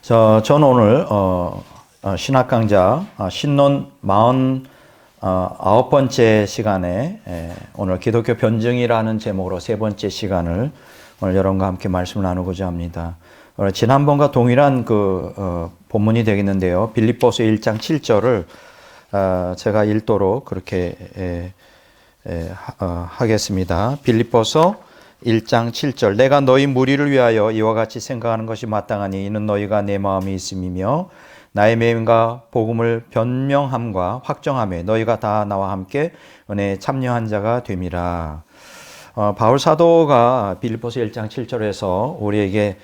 저는 오늘 신학 강좌 신론 49번째 시간에 오늘 기독교 변증이라는 제목으로 세 번째 시간을 오늘 여러분과 함께 말씀을 나누고자 합니다. 지난번과 동일한 본문이 되겠는데요. 빌립보서 1장 7절을 제가 읽도록 그렇게 하겠습니다. 빌립보서 1장 7절 내가 너희 무리를 위하여 이와 같이 생각하는 것이 마땅하니 이는 너희가 내 마음이 있음이며 나의 매임과 복음을 변명함과 확정함에 너희가 다 나와 함께 은혜에 참여한 자가 됨이라. 바울 사도가 빌립보서 1장 7절에서 우리에게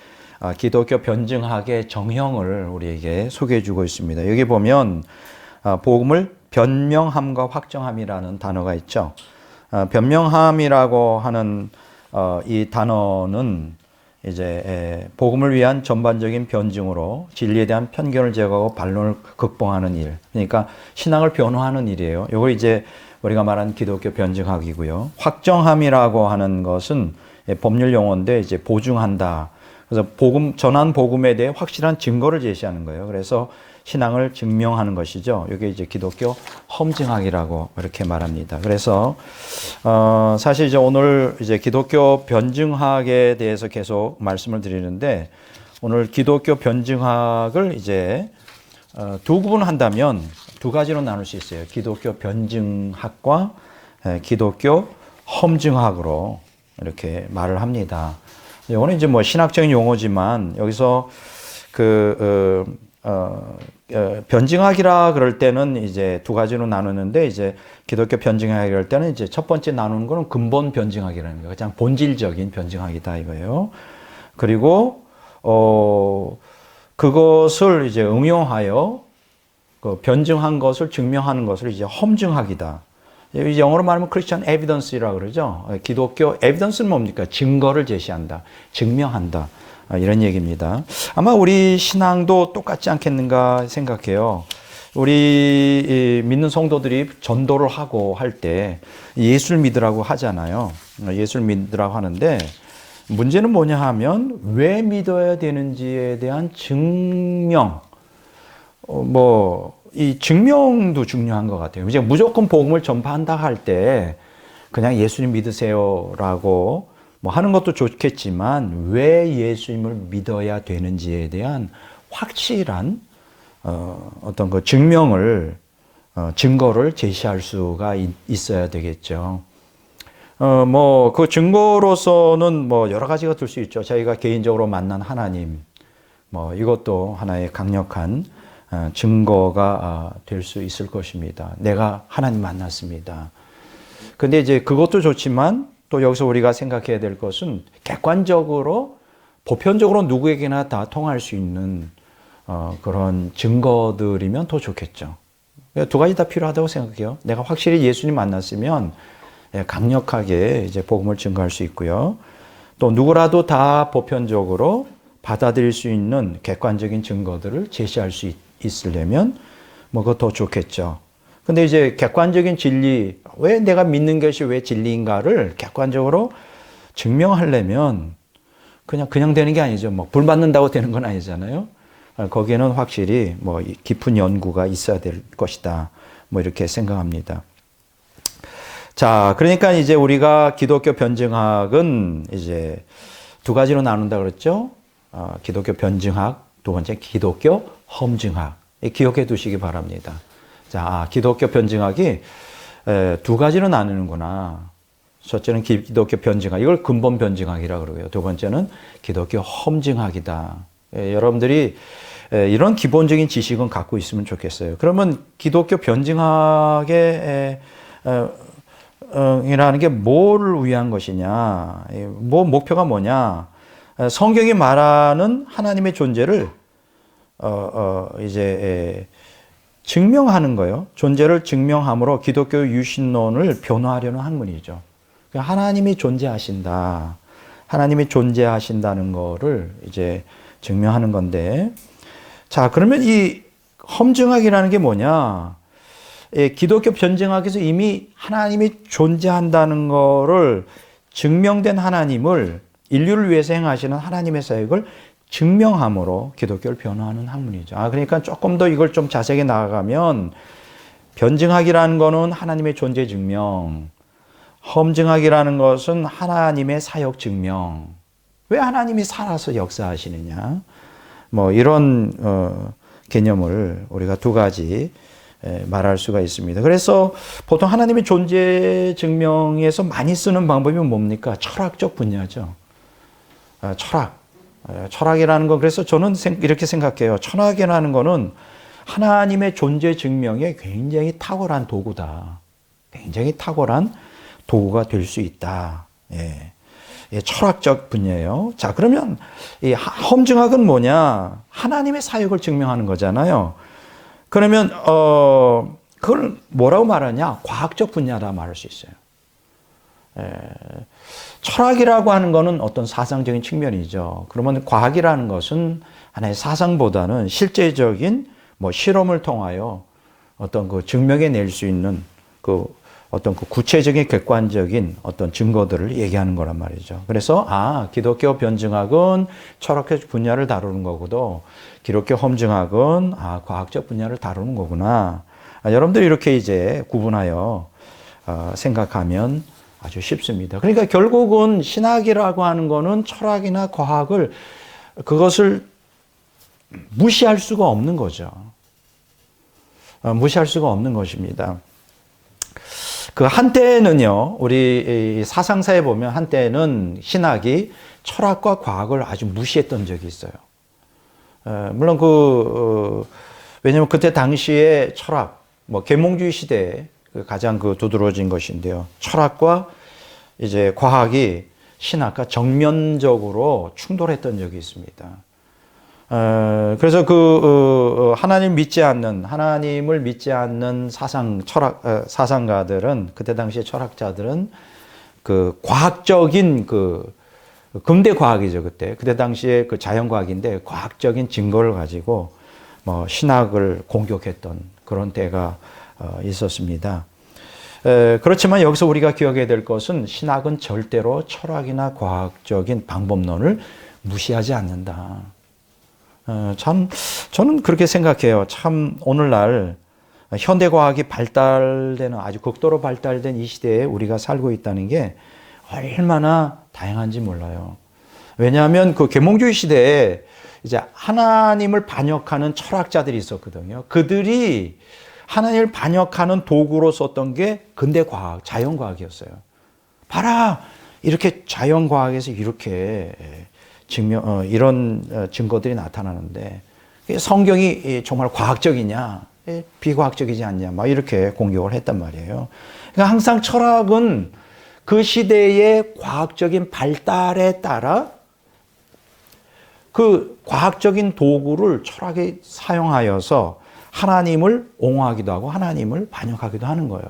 기독교 변증학의 정형을 우리에게 소개해 주고 있습니다. 여기 보면 복음을 변명함과 확정함이라는 단어가 있죠. 변명함이라고 하는 이 단어는 이제 복음을 위한 전반적인 변증으로 진리에 대한 편견을 제거하고 반론을 극복하는 일. 그러니까 신앙을 변화하는 일이에요. 이걸 이제 우리가 말한 기독교 변증학이고요. 확정함이라고 하는 것은 법률 용어인데 이제 보증한다. 그래서 전한 복음에 대해 확실한 증거를 제시하는 거예요. 그래서 신앙을 증명하는 것이죠. 이게 이제 기독교 험증학이라고 이렇게 말합니다. 그래서 사실 이제 오늘 이제 기독교 변증학에 대해서 계속 말씀을 드리는데 오늘 기독교 변증학을 이제 두 구분한다면 두 가지로 나눌 수 있어요. 기독교 변증학과 기독교 험증학으로 이렇게 말을 합니다. 이거는 이제 뭐 신학적인 용어지만 여기서 변증학이라 그럴 때는 이제 두 가지로 나누는데 이제 기독교 변증학 이럴 때는 이제 첫 번째 나누는 거는 근본 변증학이라는 거예요. 가장 본질적인 변증학이다 이거예요. 그리고 그것을 이제 응용하여 변증한 것을 증명하는 것을 이제 험증학이다. 영어로 말하면 크리스천 에비던스라고 그러죠. 기독교 에비던스는 뭡니까? 증거를 제시한다. 증명한다. 이런 얘기입니다. 아마 우리 신앙도 똑같지 않겠는가 생각해요. 우리 믿는 성도들이 전도를 하고 할 때 예수를 믿으라고 하잖아요. 예수를 믿으라고 하는데 문제는 뭐냐 하면 왜 믿어야 되는지에 대한 증명, 이 증명도 중요한 것 같아요. 이제 무조건 복음을 전파한다 할 때 그냥 예수님 믿으세요라고 하는 것도 좋겠지만 왜 예수님을 믿어야 되는지에 대한 확실한 어떤 그 증거를 제시할 수가 있어야 되겠죠. 그 증거로서는 여러 가지가 될 수 있죠. 자기가 개인적으로 만난 하나님, 이것도 하나의 강력한 증거가 될 수 있을 것입니다. 내가 하나님 만났습니다. 근데 이제 그것도 좋지만 또 여기서 우리가 생각해야 될 것은 객관적으로, 보편적으로 누구에게나 다 통할 수 있는 그런 증거들이면 더 좋겠죠. 두 가지 다 필요하다고 생각해요. 내가 확실히 예수님 만났으면 강력하게 이제 복음을 증거할 수 있고요. 또 누구라도 다 보편적으로 받아들일 수 있는 객관적인 증거들을 제시할 수 있으려면 그거 더 좋겠죠. 근데 이제 객관적인 진리, 왜 내가 믿는 것이 왜 진리인가를 객관적으로 증명하려면 그냥 되는 게 아니죠. 불 받는다고 되는 건 아니잖아요. 거기에는 확실히 깊은 연구가 있어야 될 것이다. 이렇게 생각합니다. 자, 그러니까 이제 우리가 기독교 변증학은 이제 두 가지로 나눈다 그랬죠. 기독교 변증학, 두 번째 기독교 험증학. 기억해 두시기 바랍니다. 자, 기독교 변증학이 두 가지로 나누는구나. 첫째는 기독교 변증학, 이걸 근본 변증학이라고 그러고요. 두 번째는 기독교 험증학이다. 여러분들이 이런 기본적인 지식은 갖고 있으면 좋겠어요. 그러면 기독교 변증학의 이라는 게 뭐를 위한 것이냐, 목표가 뭐냐? 성경이 말하는 하나님의 존재를 이제 증명하는 거예요. 존재를 증명함으로 기독교 유신론을 변화하려는 학문이죠. 하나님이 존재하신다. 하나님이 존재하신다는 거를 이제 증명하는 건데, 자, 그러면 이 험증학이라는 게 뭐냐? 기독교 변증학에서 이미 하나님이 존재한다는 거를 증명된 하나님을 인류를 위해서 행하시는 하나님의 사역을 증명함으로 기독교를 변화하는 학문이죠. 그러니까 조금 더 이걸 좀 자세하게 나아가면 변증학이라는 것은 하나님의 존재 증명, 험증학이라는 것은 하나님의 사역 증명. 왜 하나님이 살아서 역사하시느냐? 뭐 이런 개념을 우리가 두 가지 말할 수가 있습니다. 그래서 보통 하나님의 존재 증명에서 많이 쓰는 방법이 뭡니까? 철학적 분야죠. 철학이라는 건 그래서 저는 이렇게 생각해요. 철학이라는 거는 하나님의 존재 증명에 굉장히 탁월한 도구다. 굉장히 탁월한 도구가 될 수 있다. 철학적 분야예요. 자, 그러면 이 험증학은 뭐냐? 하나님의 사역을 증명하는 거잖아요. 그러면 그걸 뭐라고 말하냐? 과학적 분야다 말할 수 있어요. 철학이라고 하는 것은 어떤 사상적인 측면이죠. 그러면 과학이라는 것은 하나의 사상보다는 실제적인 뭐 실험을 통하여 어떤 그 증명해낼 수 있는 어떤 그 구체적인 객관적인 어떤 증거들을 얘기하는 거란 말이죠. 그래서 기독교 변증학은 철학적 분야를 다루는 거고도 기독교 험증학은 과학적 분야를 다루는 거구나. 여러분들 이렇게 이제 구분하여 생각하면 아주 쉽습니다. 그러니까 결국은 신학이라고 하는 거는 철학이나 과학을 그것을 무시할 수가 없는 거죠. 무시할 수가 없는 것입니다. 그 한때는요, 우리 사상사에 보면 한때는 신학이 철학과 과학을 아주 무시했던 적이 있어요. 물론 왜냐면 그때 당시에 철학, 뭐 계몽주의 시대에 가장 두드러진 것인데요. 철학과 이제 과학이 신학과 정면적으로 충돌했던 적이 있습니다. 그래서 하나님을 믿지 않는 사상가들은, 그때 당시에 철학자들은 과학적인 근대 과학이죠, 그때 당시에 자연과학인데 과학적인 증거를 가지고 뭐 신학을 공격했던 그런 때가 있었습니다. 그렇지만 여기서 우리가 기억해야 될 것은 신학은 절대로 철학이나 과학적인 방법론을 무시하지 않는다. 저는 그렇게 생각해요. 참, 오늘날 현대과학이 발달되는, 아주 극도로 발달된 이 시대에 우리가 살고 있다는 게 얼마나 다양한지 몰라요. 왜냐하면 계몽주의 시대에 이제 하나님을 반역하는 철학자들이 있었거든요. 그들이 하나님을 반역하는 도구로 썼던 게 근대과학, 자연과학이었어요. 봐라! 이렇게 자연과학에서 이렇게 이런 증거들이 나타나는데 성경이 정말 과학적이냐, 비과학적이지 않냐, 막 이렇게 공격을 했단 말이에요. 그러니까 항상 철학은 그 시대의 과학적인 발달에 따라 그 과학적인 도구를 철학에 사용하여서 하나님을 옹호하기도 하고 하나님을 반역하기도 하는 거예요.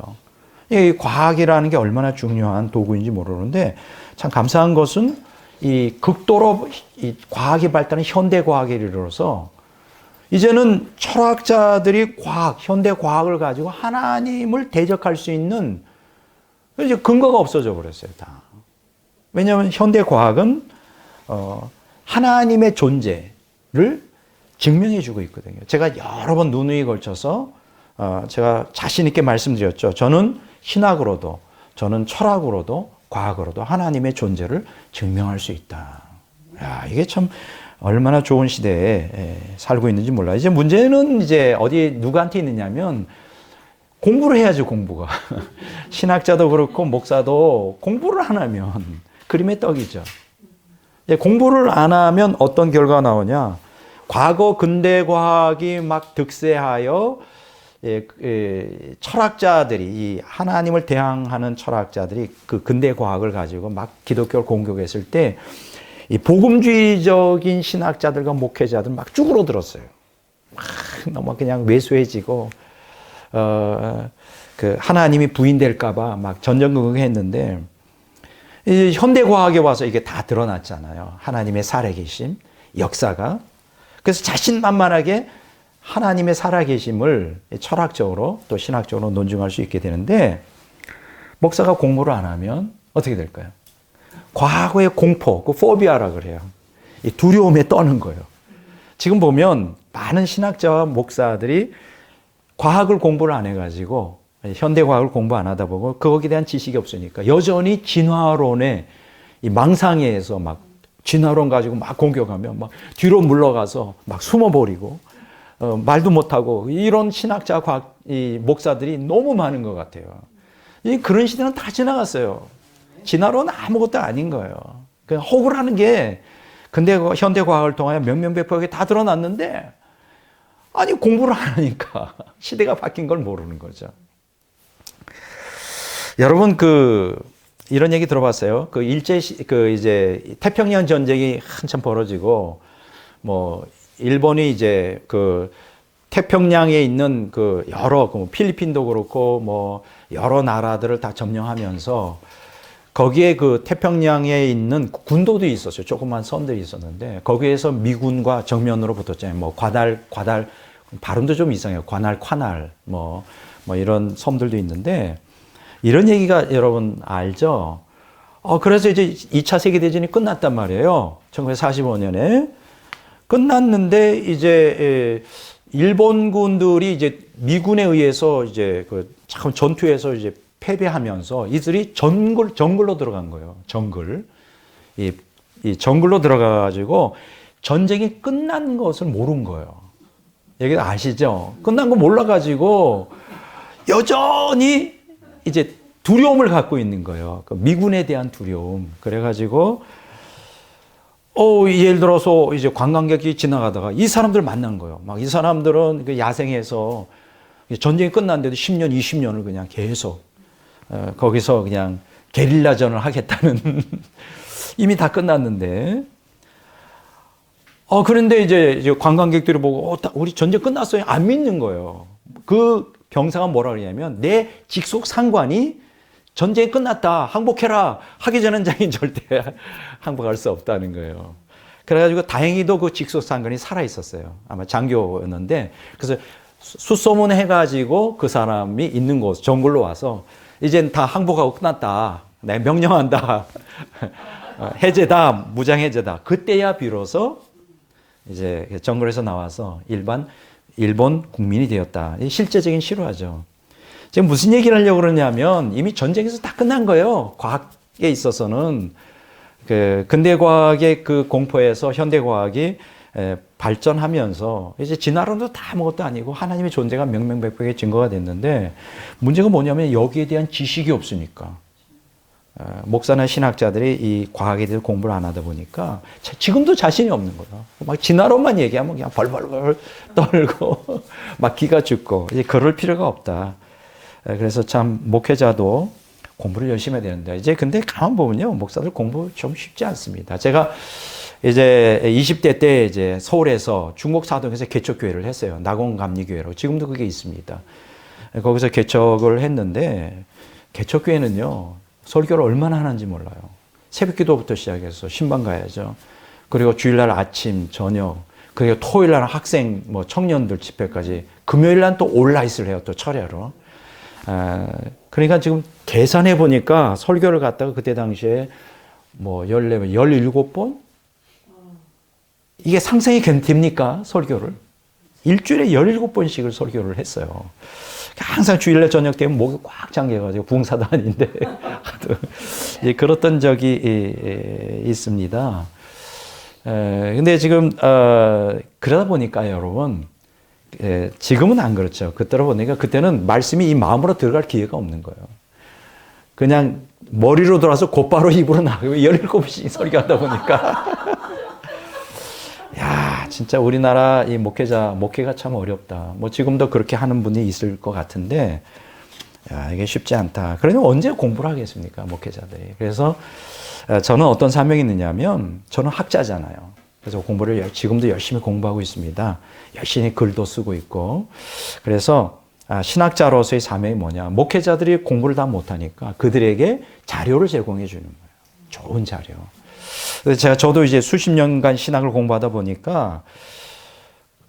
이 과학이라는 게 얼마나 중요한 도구인지 모르는데 참 감사한 것은 이 극도로 이 과학이 발달한 현대 과학에 이르러서 이제는 철학자들이 현대 과학을 가지고 하나님을 대적할 수 있는 이제 근거가 없어져 버렸어요, 다. 왜냐하면 현대 과학은 하나님의 존재를 증명해 주고 있거든요. 제가 여러 번 누누이 걸쳐서 제가 자신 있게 말씀드렸죠. 저는 신학으로도, 저는 철학으로도, 과학으로도 하나님의 존재를 증명할 수 있다. 야, 이게 참 얼마나 좋은 시대에 살고 있는지 몰라요. 이제 문제는 이제 누구한테 있느냐면 공부를 해야죠, 공부가. 신학자도 그렇고 목사도 공부를 안 하면 그림의 떡이죠. 공부를 안 하면 어떤 결과가 나오냐. 과거 근대 과학이 막 득세하여 철학자들이, 이 하나님을 대항하는 철학자들이 그 근대 과학을 가지고 막 기독교를 공격했을 때 이 복음주의적인 신학자들과 목회자들 막 쭈그러들었어요. 막 너무 그냥 왜소해지고 하나님이 부인될까봐 막 전전긍긍했는데 현대 과학에 와서 이게 다 드러났잖아요. 하나님의 살아계심, 역사가. 그래서 자신만만하게 하나님의 살아계심을 철학적으로 또 신학적으로 논증할 수 있게 되는데 목사가 공부를 안 하면 어떻게 될까요? 과거의 공포, 포비아라 그래요. 이 두려움에 떠는 거예요. 지금 보면 많은 신학자와 목사들이 과학을 공부를 안 해가지고 현대 과학을 공부 안 하다 보고 거기에 대한 지식이 없으니까 여전히 진화론에 이 망상에서 막 진화론 가지고 막 공격하면 막 뒤로 물러가서 막 숨어버리고 말도 못하고 이런 신학자 과학 이 목사들이 너무 많은 것 같아요. 그런 시대는 다 지나갔어요. 진화론은 아무것도 아닌 거예요. 그냥 호구라는 게 근데 현대 과학을 통하여 명명백백하게 다 드러났는데 아니 공부를 안 하니까 시대가 바뀐 걸 모르는 거죠. 여러분 이런 얘기 들어봤어요? 이제 태평양 전쟁이 한참 벌어지고 뭐 일본이 이제 태평양에 있는 여러 필리핀도 그렇고 뭐 여러 나라들을 다 점령하면서 거기에 태평양에 있는 군도도 있었어요. 조그만 섬들이 있었는데 거기에서 미군과 정면으로 붙었잖아요. 뭐 과달 발음도 좀 이상해요. 콰날 뭐 이런 섬들도 있는데 이런 얘기가 여러분 알죠? 그래서 이제 2차 세계대전이 끝났단 말이에요. 1945년에 끝났는데 이제 일본군들이 이제 미군에 의해서 이제 참 전투에서 이제 패배하면서 이들이 정글로 들어간 거예요. 이 정글로 들어가가지고 전쟁이 끝난 것을 모른 거예요. 여기 아시죠? 끝난 거 몰라가지고 여전히 이제 두려움을 갖고 있는 거예요. 미군에 대한 두려움. 그래가지고 예를 들어서 이제 관광객이 지나가다가 이 사람들 만난 거예요. 막 이 사람들은 야생에서 전쟁이 끝났는데도 10년, 20년을 그냥 계속 거기서 그냥 게릴라전을 하겠다는 이미 다 끝났는데 그런데 이제 관광객들이 보고 우리 전쟁 끝났어요. 안 믿는 거예요. 그 병사가 뭐라 그러냐면 내 직속 상관이 전쟁이 끝났다. 항복해라. 하기 전엔 자기는 절대 항복할 수 없다는 거예요. 그래가지고 다행히도 그 직속 상관이 살아 있었어요. 아마 장교였는데 그래서 수소문 해가지고 그 사람이 있는 곳 정글로 와서 이젠 다 항복하고 끝났다. 내 명령한다. 해제다. 무장 해제다. 그때야 비로소 이제 정글에서 나와서 일본 국민이 되었다. 실제적인 실화죠. 지금 무슨 얘기를 하려고 그러냐면 이미 전쟁에서 다 끝난 거예요. 과학에 있어서는 근대 과학의 공포에서 현대 과학이 발전하면서 이제 진화론도 다 아무것도 아니고 하나님의 존재가 명명백백의 증거가 됐는데 문제가 뭐냐면 여기에 대한 지식이 없으니까 목사나 신학자들이 이 과학에 대해서 공부를 안 하다 보니까 지금도 자신이 없는 거예요. 막 진화론만 얘기하면 그냥 벌벌벌 떨고 막 기가 죽고 이제 그럴 필요가 없다. 그래서 참 목회자도 공부를 열심히 해야 되는데 이제 근데 가만 보면요 목사들 공부 좀 쉽지 않습니다. 제가 이제 20대 때 이제 서울에서 중국 사동에서 개척교회를 했어요. 낙원감리교회로. 지금도 그게 있습니다. 거기서 개척을 했는데 개척교회는요. 설교를 얼마나 하는지 몰라요. 새벽 기도부터 시작해서 신방 가야죠. 그리고 주일날 아침, 저녁, 그리고 토요일날 학생, 청년들 집회까지 금요일날 또 온라인을 해요. 또 철야로. 그러니까 지금 계산해 보니까 설교를 갔다가 그때 당시에 14번, 17번? 이게 상상이 됩니까? 설교를. 일주일에 17번씩을 설교를 했어요. 항상 주일날 저녁 되면 목이 꽉 잠겨가지고 부흥사도 아닌데 그랬던 적이 있습니다. 근데 지금 그러다 보니까 여러분 지금은 안 그렇죠. 그때로 보니까 그때는 말씀이 이 마음으로 들어갈 기회가 없는 거예요. 그냥 머리로 돌아서 곧바로 입으로 나가고 17번씩 설교하다 보니까 야, 진짜 우리나라 이 목회가 참 어렵다. 지금도 그렇게 하는 분이 있을 것 같은데, 야, 이게 쉽지 않다. 그러면 언제 공부를 하겠습니까, 목회자들이. 그래서 저는 어떤 사명이 있느냐면, 저는 학자잖아요. 그래서 공부를 지금도 열심히 공부하고 있습니다. 열심히 글도 쓰고 있고. 그래서 신학자로서의 사명이 뭐냐. 목회자들이 공부를 다 못하니까 그들에게 자료를 제공해 주는 거예요. 좋은 자료. 저도 이제 수십 년간 신학을 공부하다 보니까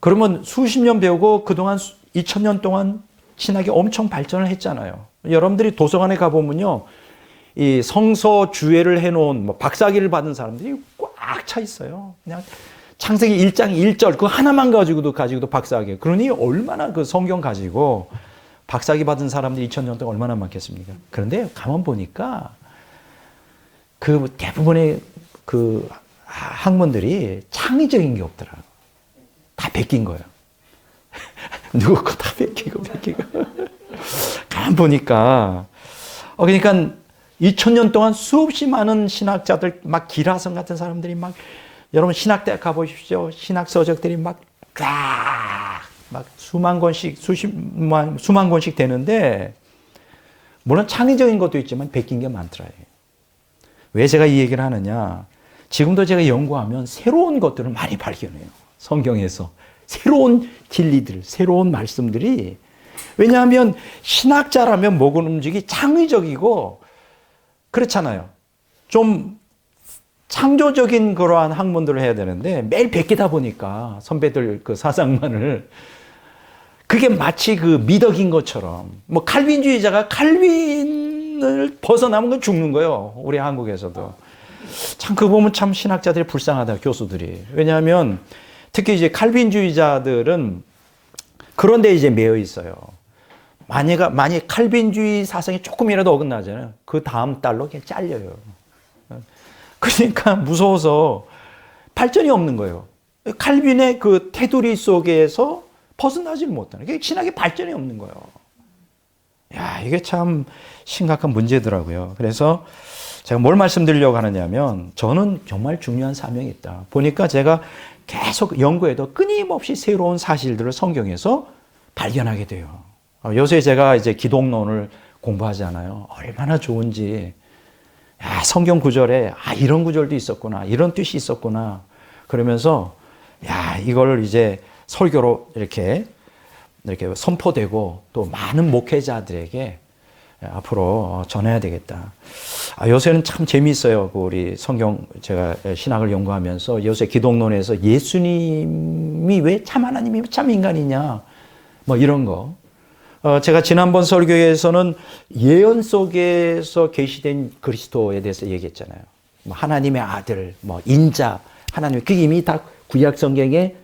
그러면 수십 년 배우고 그동안 2000년 동안 신학이 엄청 발전을 했잖아요. 여러분들이 도서관에 가보면요. 이 성서 주해를 해놓은 박사학위를 받은 사람들이 꽉 차 있어요. 그냥 창세기 1장 1절 그거 하나만 가지고도 박사학위예요. 그러니 얼마나 그 성경 가지고 박사학위 받은 사람들이 2000년 동안 얼마나 많겠습니까? 그런데 가만 보니까 그 대부분의 그 학문들이 창의적인 게 없더라고요. 다 베낀 거예요. 누구 거 다 베끼고. 가만 보니까 그러니까 2000년 동안 수없이 많은 신학자들 막 기라성 같은 사람들이 막 여러분 신학대학 가보십시오. 신학서적들이 막 수만 권씩 수만 권씩 되는데 물론 창의적인 것도 있지만 베낀 게 많더라고요. 왜 제가 이 얘기를 하느냐? 지금도 제가 연구하면 새로운 것들을 많이 발견해요. 성경에서 새로운 진리들, 새로운 말씀들이. 왜냐하면 신학자라면 목은 움직이 창의적이고 그렇잖아요. 좀 창조적인 그러한 학문들을 해야 되는데 매일 베끼다 보니까 선배들 그 사상만을 그게 마치 그 미덕인 것처럼 뭐 칼빈주의자가 칼빈을 벗어나면 건 죽는 거예요. 우리 한국에서도. 참 그거 보면 참 신학자들이 불쌍하다, 교수들이. 왜냐하면 특히 이제 칼빈주의자들은 그런 데 이제 매여 있어요. 만약 칼빈주의 사상이 조금이라도 어긋나잖아요. 그 다음 달로 그냥 잘려요. 그러니까 무서워서 발전이 없는 거예요. 칼빈의 그 테두리 속에서 벗어나질 못하는. 그게 신학의 발전이 없는 거예요. 야, 이게 참 심각한 문제더라고요. 그래서 제가 뭘 말씀드리려고 하느냐면 저는 정말 중요한 사명이 있다. 보니까 제가 계속 연구해도 끊임없이 새로운 사실들을 성경에서 발견하게 돼요. 요새 제가 이제 기독론을 공부하잖아요. 얼마나 좋은지. 야, 성경 구절에 이런 구절도 있었구나. 이런 뜻이 있었구나. 그러면서 야, 이걸 이제 설교로 이렇게 선포되고 또 많은 목회자들에게 앞으로 전해야 되겠다. 요새는 참 재미있어요. 우리 성경 제가 신학을 연구하면서 요새 기독론에서 예수님이 왜 참 하나님이 참 인간이냐 뭐 이런 거. 제가 지난번 설교에서는 예언 속에서 계시된 그리스도에 대해서 얘기했잖아요. 뭐 하나님의 아들, 뭐 인자, 하나님. 그게 이미 다 구약 성경에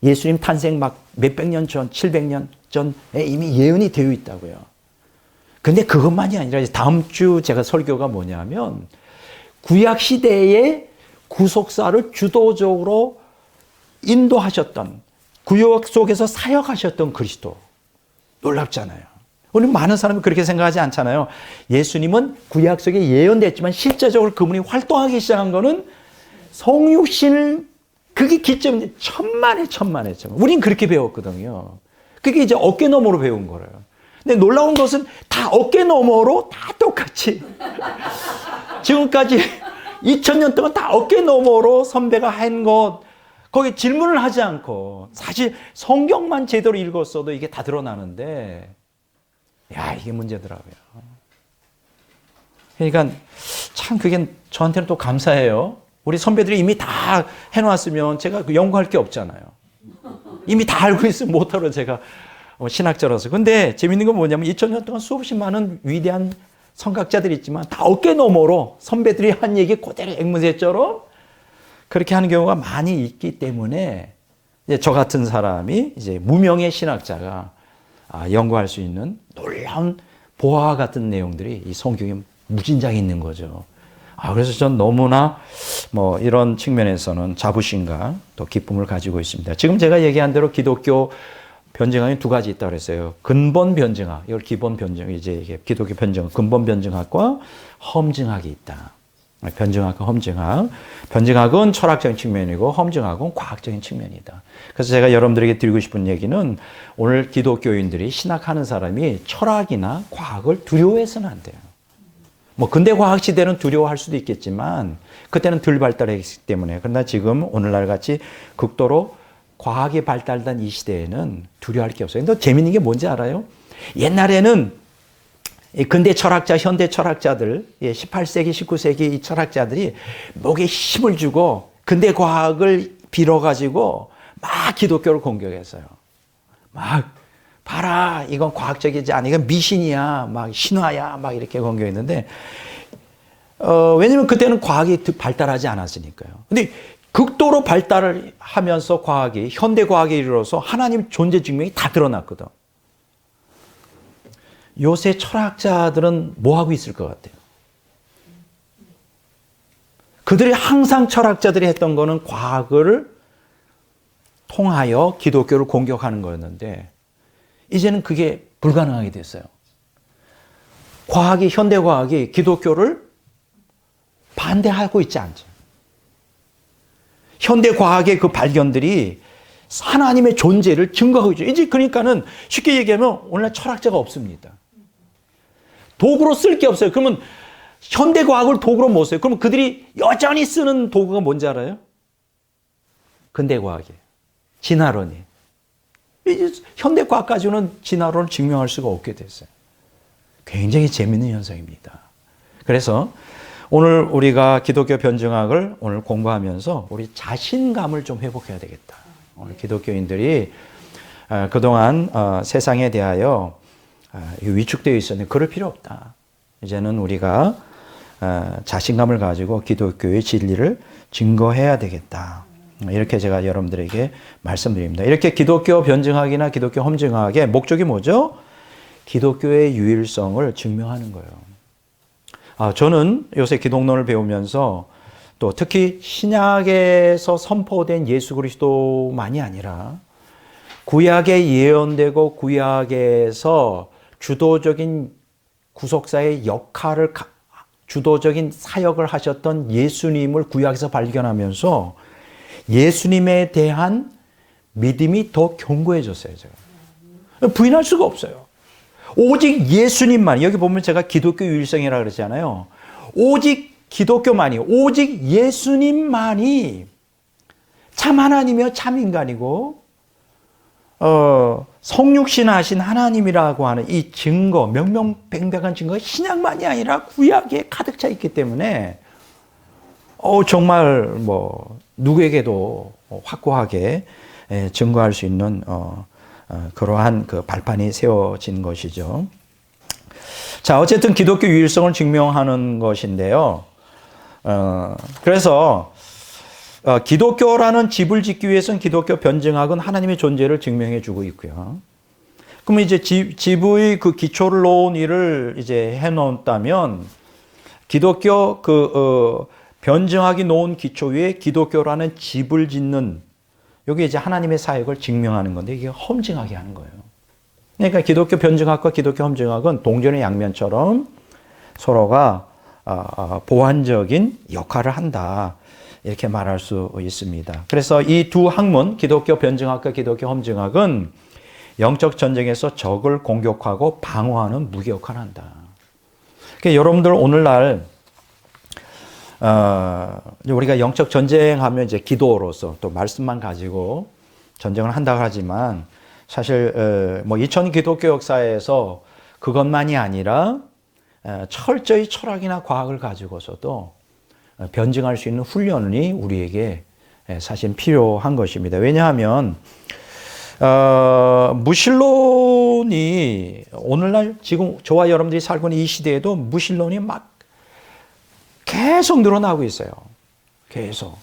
예수님 탄생 막 몇백 년 전, 700년 전에 이미 예언이 되어 있다고요. 근데 그것만이 아니라 다음 주 제가 설교가 뭐냐면 구약 시대의 구속사를 주도적으로 인도하셨던 구약 속에서 사역하셨던 그리스도. 놀랍잖아요. 우리 많은 사람이 그렇게 생각하지 않잖아요. 예수님은 구약 속에 예언됐지만 실제적으로 그분이 활동하기 시작한 거는 성육신을 그게 기점인데 천만에. 우린 그렇게 배웠거든요. 그게 이제 어깨너머로 배운 거예요. 근데 놀라운 것은 다 어깨너머로 다 똑같이 지금까지 2000년 동안 다 어깨너머로 선배가 한 것 거기 질문을 하지 않고 사실 성경만 제대로 읽었어도 이게 다 드러나는데 야, 이게 문제더라고요. 그러니까 참 그게 저한테는 또 감사해요. 우리 선배들이 이미 다 해놨으면 제가 연구할 게 없잖아요. 이미 다 알고 있으면 못하러 제가 신학자로서. 근데 재밌는 건 뭐냐면 2000년 동안 수없이 많은 위대한 성각자들이 있지만 다 어깨너머로 선배들이 한 얘기 그대로 앵무새처럼 그렇게 하는 경우가 많이 있기 때문에 이제 저 같은 사람이 이제 무명의 신학자가 연구할 수 있는 놀라운 보화 같은 내용들이 이 성경에 무진장이 있는 거죠. 그래서 전 너무나 뭐 이런 측면에서는 자부심과 또 기쁨을 가지고 있습니다. 지금 제가 얘기한 대로 기독교 변증학이 두 가지 있다고 그랬어요. 근본 변증학, 이걸 기본 변증, 이제 기독교 변증학, 근본 변증학과 험증학이 있다. 변증학과 험증학. 변증학은 철학적인 측면이고 험증학은 과학적인 측면이다. 그래서 제가 여러분들에게 드리고 싶은 얘기는 오늘 기독교인들이 신학하는 사람이 철학이나 과학을 두려워해서는 안 돼요. 뭐 근대 과학 시대는 두려워할 수도 있겠지만 그때는 덜 발달했기 때문에. 그러나 지금 오늘날 같이 극도로 과학이 발달된 이 시대에는 두려워할 게 없어요. 근데 재밌는 게 뭔지 알아요? 옛날에는 근대 철학자, 현대 철학자들, 18세기, 19세기 이 철학자들이 목에 힘을 주고 근대 과학을 빌어가지고 막 기독교를 공격했어요. 막 봐라, 이건 과학적이지 않아, 이건 미신이야, 막 신화야, 막 이렇게 공격했는데 왜냐면 그때는 과학이 발달하지 않았으니까요. 근데 극도로 발달을 하면서 과학이, 현대 과학에 이르러서 하나님 존재 증명이 다 드러났거든. 요새 철학자들은 뭐 하고 있을 것 같아요? 그들이 항상 철학자들이 했던 거는 과학을 통하여 기독교를 공격하는 거였는데 이제는 그게 불가능하게 됐어요. 과학이, 현대 과학이 기독교를 반대하고 있지 않죠. 현대 과학의 그 발견들이 하나님의 존재를 증거하고 있죠. 이제 그러니까는 쉽게 얘기하면 오늘날 철학자가 없습니다. 도구로 쓸 게 없어요. 그러면 현대 과학을 도구로 못 써요. 그러면 그들이 여전히 쓰는 도구가 뭔지 알아요? 근대 과학이에요. 진화론이. 현대 과학 가지고는 진화론을 증명할 수가 없게 됐어요. 굉장히 재미있는 현상입니다. 그래서 오늘 우리가 기독교 변증학을 오늘 공부하면서 우리 자신감을 좀 회복해야 되겠다. 오늘 기독교인들이 그동안 세상에 대하여 위축되어 있었는데 그럴 필요 없다. 이제는 우리가 자신감을 가지고 기독교의 진리를 증거해야 되겠다. 이렇게 제가 여러분들에게 말씀드립니다. 이렇게 기독교 변증학이나 기독교 험증학의 목적이 뭐죠? 기독교의 유일성을 증명하는 거예요. 저는 요새 기독론을 배우면서 또 특히 신약에서 선포된 예수 그리스도만이 아니라 구약에 예언되고 구약에서 주도적인 구속사의 역할을 주도적인 사역을 하셨던 예수님을 구약에서 발견하면서 예수님에 대한 믿음이 더 견고해졌어요. 제가 부인할 수가 없어요. 오직 예수님만, 여기 보면 제가 기독교 유일성이라고 그랬잖아요. 오직 기독교만이, 오직 예수님만이 참 하나님이요 참 인간이고 성육신하신 하나님이라고 하는 이 증거, 명명백백한 증거가 신약만이 아니라 구약에 가득 차 있기 때문에 정말 뭐 누구에게도 확고하게 증거할 수 있는 그러한 그 발판이 세워진 것이죠. 자, 어쨌든 기독교 유일성을 증명하는 것인데요. 그래서 기독교라는 집을 짓기 위해서는 기독교 변증학은 하나님의 존재를 증명해 주고 있고요. 그러면 이제 집의 그 기초를 놓은 일을 이제 해 놓았다면 기독교 변증학이 놓은 기초 위에 기독교라는 집을 짓는 여기 이제 하나님의 사역을 증명하는 건데 이게 험증하게 하는 거예요. 그러니까 기독교 변증학과 기독교 험증학은 동전의 양면처럼 서로가 보완적인 역할을 한다. 이렇게 말할 수 있습니다. 그래서 이 두 학문, 기독교 변증학과 기독교 험증학은 영적 전쟁에서 적을 공격하고 방어하는 무기 역할을 한다. 그러니까 여러분들 오늘날 우리가 영적 전쟁하면 이제 기도로서 또 말씀만 가지고 전쟁을 한다고 하지만 사실 뭐 2000 기독교 역사에서 그것만이 아니라 철저히 철학이나 과학을 가지고서도 변증할 수 있는 훈련이 우리에게 사실 필요한 것입니다. 왜냐하면 무신론이 오늘날 지금 저와 여러분들이 살고 있는 이 시대에도 무신론이 막 계속 늘어나고 있어요. 계속.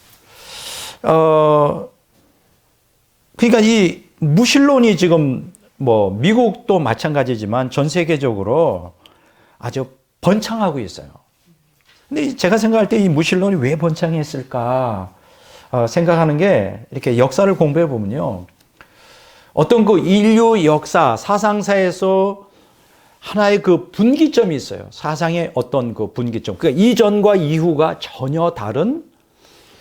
그러니까 이 무신론이 지금 뭐 미국도 마찬가지지만 전 세계적으로 아주 번창하고 있어요. 근데 제가 생각할 때 이 무신론이 왜 번창했을까 생각하는 게 이렇게 역사를 공부해 보면요. 어떤 그 인류 역사, 사상사에서 하나의 그 분기점이 있어요. 사상의 어떤 그 분기점. 그러니까 이전과 이후가 전혀 다른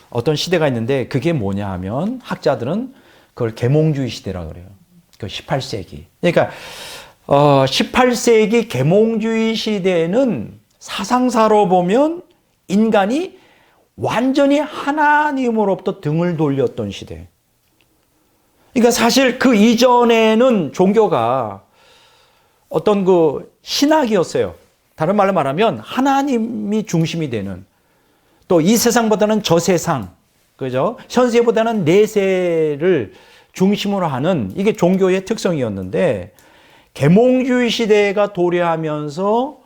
어떤 시대가 있는데 그게 뭐냐 하면 학자들은 그걸 계몽주의 시대라고 그래요. 그 18세기. 그러니까 18세기 계몽주의 시대에는 사상사로 보면 인간이 완전히 하나님으로부터 등을 돌렸던 시대. 그러니까 사실 그 이전에는 종교가 어떤 그 신학이었어요. 다른 말로 말하면 하나님이 중심이 되는 또 이 세상보다는 저 세상, 그죠? 현세보다는 내세를 중심으로 하는 이게 종교의 특성이었는데 계몽주의 시대가 도래하면서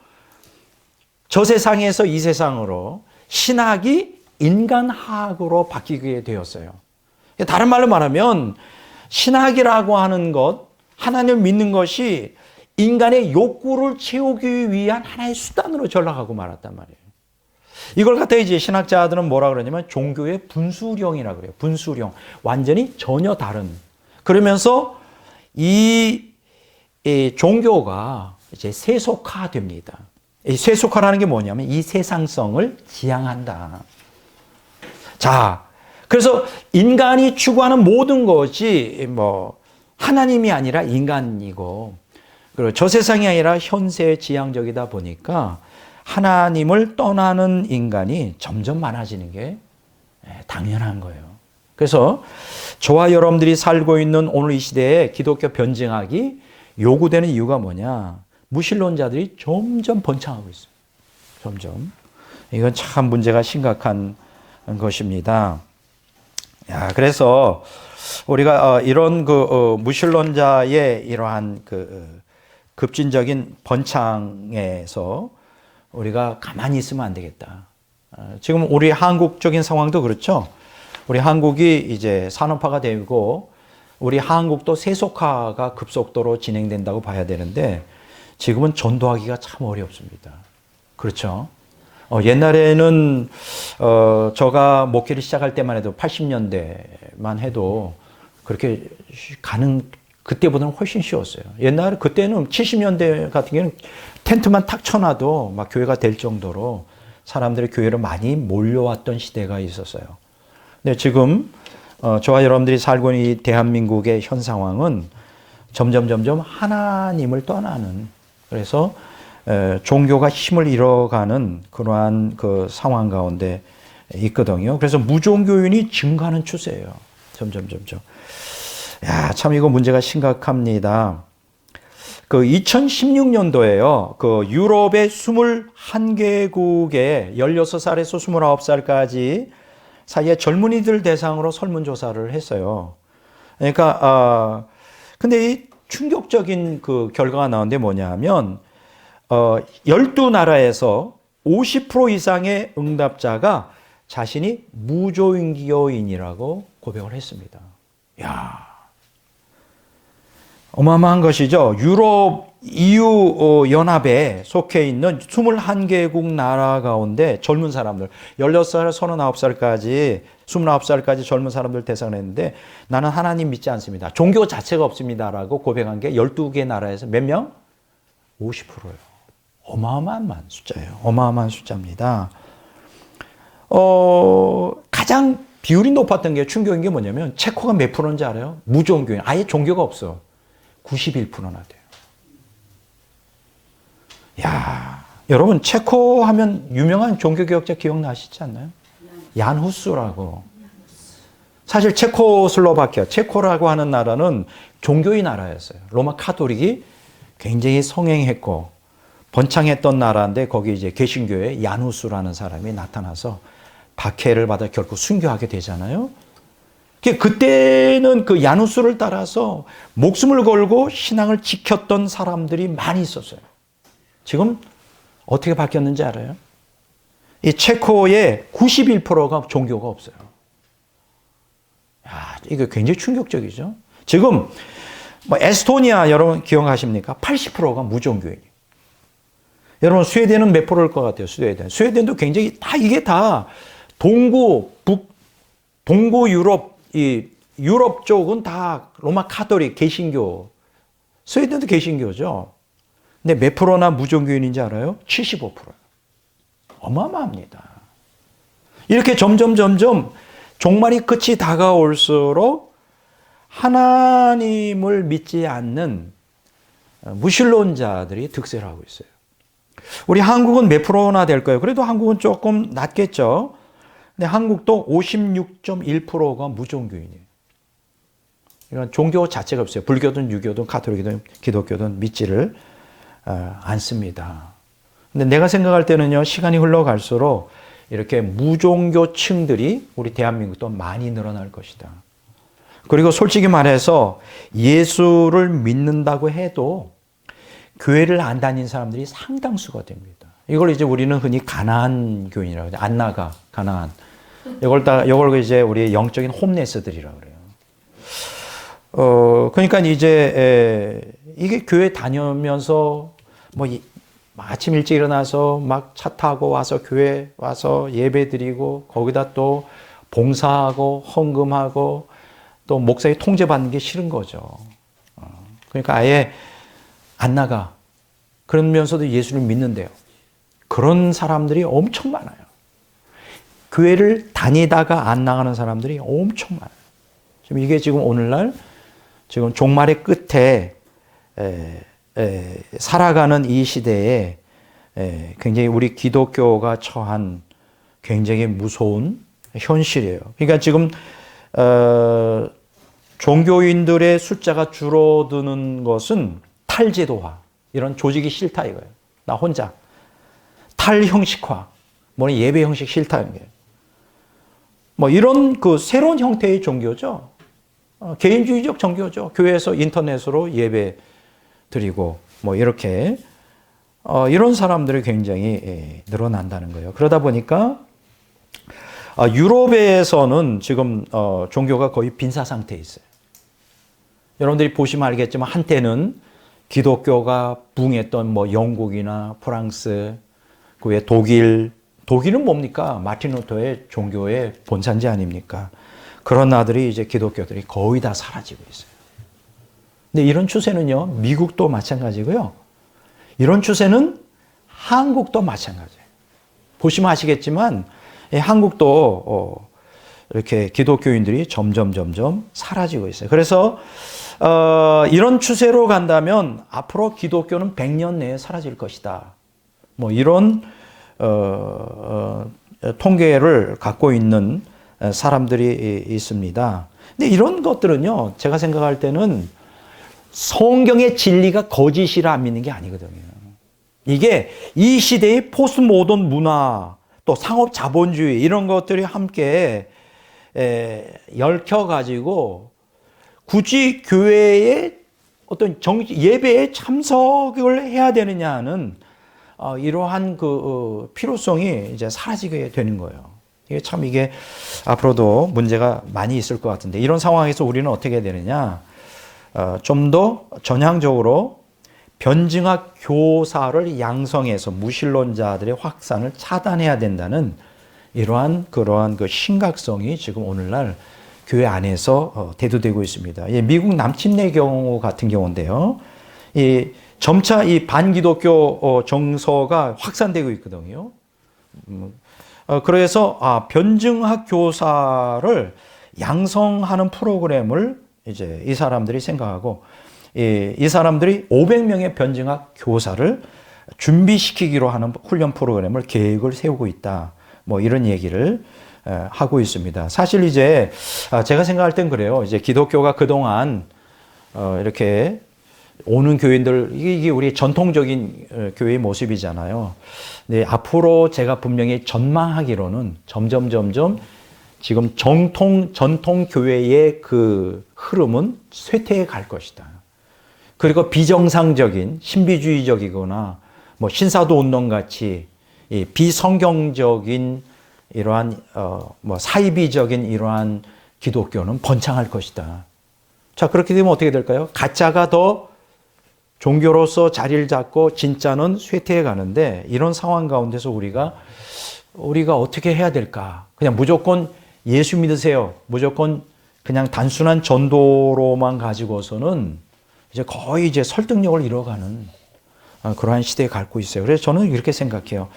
저 세상에서 이 세상으로 신학이 인간학으로 바뀌게 되었어요. 다른 말로 말하면 신학이라고 하는 것, 하나님을 믿는 것이 인간의 욕구를 채우기 위한 하나의 수단으로 전락하고 말았단 말이에요. 이걸 갖다 이제 신학자들은 뭐라 그러냐면 종교의 분수령이라고 그래요. 분수령. 완전히 전혀 다른. 그러면서 이 종교가 이제 세속화됩니다. 이 세속화라는 게 뭐냐면 이 세상성을 지향한다. 자, 그래서 인간이 추구하는 모든 것이 뭐 하나님이 아니라 인간이고, 그리고 저 세상이 아니라 현세 지향적이다 보니까 하나님을 떠나는 인간이 점점 많아지는 게 당연한 거예요. 그래서 저와 여러분들이 살고 있는 오늘 이 시대에 기독교 변증학이 요구되는 이유가 뭐냐? 무신론자들이 점점 번창하고 있어요. 점점. 이건 참 문제가 심각한 것입니다. 야, 그래서 우리가 이런 무신론자의 이러한 급진적인 번창에서 우리가 가만히 있으면 안 되겠다. 지금 우리 한국적인 상황도 그렇죠. 우리 한국이 이제 산업화가 되고 우리 한국도 세속화가 급속도로 진행된다고 봐야 되는데 지금은 전도하기가 참 어렵습니다. 그렇죠. 옛날에는 제가 목회를 시작할 때만 해도 80년대만 해도 그렇게 그때보다는 훨씬 쉬웠어요. 옛날에 그때는 70년대 같은 경우는 텐트만 탁 쳐놔도 막 교회가 될 정도로 사람들이 교회로 많이 몰려왔던 시대가 있었어요. 근데 지금 저와 여러분들이 살고 있는 이 대한민국의 현 상황은 점점 하나님을 떠나는, 그래서 종교가 힘을 잃어가는 그러한 상황 가운데 있거든요. 그래서 무종교인이 증가하는 추세예요. 점점. 야, 참 이거 문제가 심각합니다. 2016년도에요. 유럽의 21개국에 16살에서 29살까지 사이에 젊은이들 대상으로 설문조사를 했어요. 그러니까, 근데 이 충격적인 결과가 나온데 뭐냐 하면, 12나라에서 50% 이상의 응답자가 자신이 무종교인이라고 고백을 했습니다. 야, 어마어마한 것이죠. 유럽 EU 연합에 속해 있는 21개국 나라 가운데 젊은 사람들, 16살, 39살까지, 29살까지 젊은 사람들 대상을 했는데 나는 하나님 믿지 않습니다. 종교 자체가 없습니다라고 고백한 게 12개 나라에서 몇 명? 50%예요. 어마어마한 숫자예요. 어마어마한 숫자입니다. 가장 비율이 높았던 게 충격인 게 뭐냐면 체코가 몇 프로인지 알아요? 무종교인. 아예 종교가 없어. 91%나 돼요. 야, 여러분 체코 하면 유명한 종교개혁자 기억나시지 않나요? 얀 후스라고. 사실 체코슬로바키아, 체코라고 하는 나라는 종교의 나라였어요. 로마 카톨릭이 굉장히 성행했고 번창했던 나라인데 거기 이제 개신교에 얀 후스라는 사람이 나타나서 박해를 받아 결국 순교하게 되잖아요. 그때는 얀 후스를 따라서 목숨을 걸고 신앙을 지켰던 사람들이 많이 있었어요. 지금 어떻게 바뀌었는지 알아요? 이 체코의 91%가 종교가 없어요. 야, 이거 굉장히 충격적이죠. 지금 에스토니아 여러분 기억하십니까? 80%가 무종교인이에요. 여러분 스웨덴은 몇 프로일 것 같아요? 스웨덴도 굉장히 이게 다 동구 유럽, 유럽 쪽은 다 로마 카톨릭 개신교, 스웨덴도 개신교죠. 근데 몇 프로나 무종교인인지 알아요? 75%. 어마어마합니다. 이렇게 점점 종말이 끝이 다가올수록 하나님을 믿지 않는 무신론자들이 득세를 하고 있어요. 우리 한국은 몇 프로나 될까요? 그래도 한국은 조금 낮겠죠. 근데 한국도 56.1%가 무종교인이에요. 이건 종교 자체가 없어요. 불교든 유교든 가톨릭이든 기독교든 믿지를 않습니다. 근데 내가 생각할 때는요, 시간이 흘러갈수록 이렇게 무종교층들이 우리 대한민국도 많이 늘어날 것이다. 그리고 솔직히 말해서 예수를 믿는다고 해도 교회를 안 다닌 사람들이 상당수가 됩니다. 이걸 이제 우리는 흔히 가나안 교인이라고 해요. 안 나가, 가나안. 이걸 이제 우리 영적인 홈레스들이라고 그래요. 그러니까 이제 이게 교회 다니면서 뭐 아침 일찍 일어나서 막 차 타고 와서 교회 와서 예배 드리고 거기다 또 봉사하고 헌금하고 또 목사의 통제받는 게 싫은 거죠. 그러니까 아예 안 나가. 그러면서도 예수를 믿는데요. 그런 사람들이 엄청 많아요. 교회를 다니다가 안 나가는 사람들이 엄청 많아요. 지금 이게 지금 오늘날 지금 종말의 끝에 살아가는 이 시대에 굉장히 우리 기독교가 처한 굉장히 무서운 현실이에요. 그러니까 지금 종교인들의 숫자가 줄어드는 것은 탈제도화, 이런 조직이 싫다 이거예요. 나 혼자. 탈형식화, 뭐 예배 형식 싫다는 게. 뭐 이런 그 새로운 형태의 종교죠. 개인주의적 종교죠. 교회에서 인터넷으로 예배 드리고 뭐 이렇게 이런 사람들이 굉장히 늘어난다는 거예요. 그러다 보니까 유럽에서는 지금 종교가 거의 빈사 상태에 있어요. 여러분들이 보시면 알겠지만 한때는 기독교가 붕했던 뭐 영국이나 프랑스, 그 외 독일은 뭡니까? 마틴 루터의 종교의 본산지 아닙니까? 그런 나라들이 이제 기독교들이 거의 다 사라지고 있어요. 근데 이런 추세는요, 미국도 마찬가지고요. 이런 추세는 한국도 마찬가지예요. 보시면 아시겠지만 한국도 이렇게 기독교인들이 점점 사라지고 있어요. 그래서 이런 추세로 간다면 앞으로 기독교는 100년 내에 사라질 것이다. 뭐 이런 통계를 갖고 있는 사람들이 있습니다. 근데 이런 것들은요, 제가 생각할 때는 성경의 진리가 거짓이라 안 믿는 게 아니거든요. 이게 이 시대의 포스트 모던 문화, 또 상업 자본주의 이런 것들이 함께 얽혀가지고 굳이 교회의 어떤 예배에 참석을 해야 되느냐 하는 이러한 그 필요성이 이제 사라지게 되는 거예요. 이게 앞으로도 문제가 많이 있을 것 같은데, 이런 상황에서 우리는 어떻게 해야 되느냐? 좀 더 전향적으로 변증학 교사를 양성해서 무신론자들의 확산을 차단해야 된다는 그러한 그 심각성이 지금 오늘날 교회 안에서 대두되고 있습니다. 미국 남침내 경우 같은 경우인데요. 점차 이 반기독교 정서가 확산되고 있거든요. 그래서 변증학 교사를 양성하는 프로그램을 이제 이 사람들이 생각하고, 이 사람들이 500명의 변증학 교사를 준비시키기로 하는 훈련 프로그램을 계획을 세우고 있다. 뭐 이런 얘기를 하고 있습니다. 사실 이제 제가 생각할 땐 그래요. 이제 기독교가 그동안 이렇게 오는 교인들, 이게 우리 전통적인 교회의 모습이잖아요. 근데 앞으로 제가 분명히 전망하기로는 점점 지금 전통 교회의 그 흐름은 쇠퇴해 갈 것이다. 그리고 비정상적인 신비주의적이거나 뭐 신사도 운동 같이 이 비성경적인 이러한 뭐 사이비적인 이러한 기독교는 번창할 것이다. 자, 그렇게 되면 어떻게 될까요? 가짜가 더 종교로서 자리를 잡고 진짜는 쇠퇴해 가는데, 이런 상황 가운데서 우리가 어떻게 해야 될까? 그냥 무조건 예수 믿으세요. 무조건 그냥 단순한 전도로만 가지고서는 이제 거의 이제 설득력을 잃어가는 그러한 시대에 가고 있어요. 그래서 저는 이렇게 생각해요.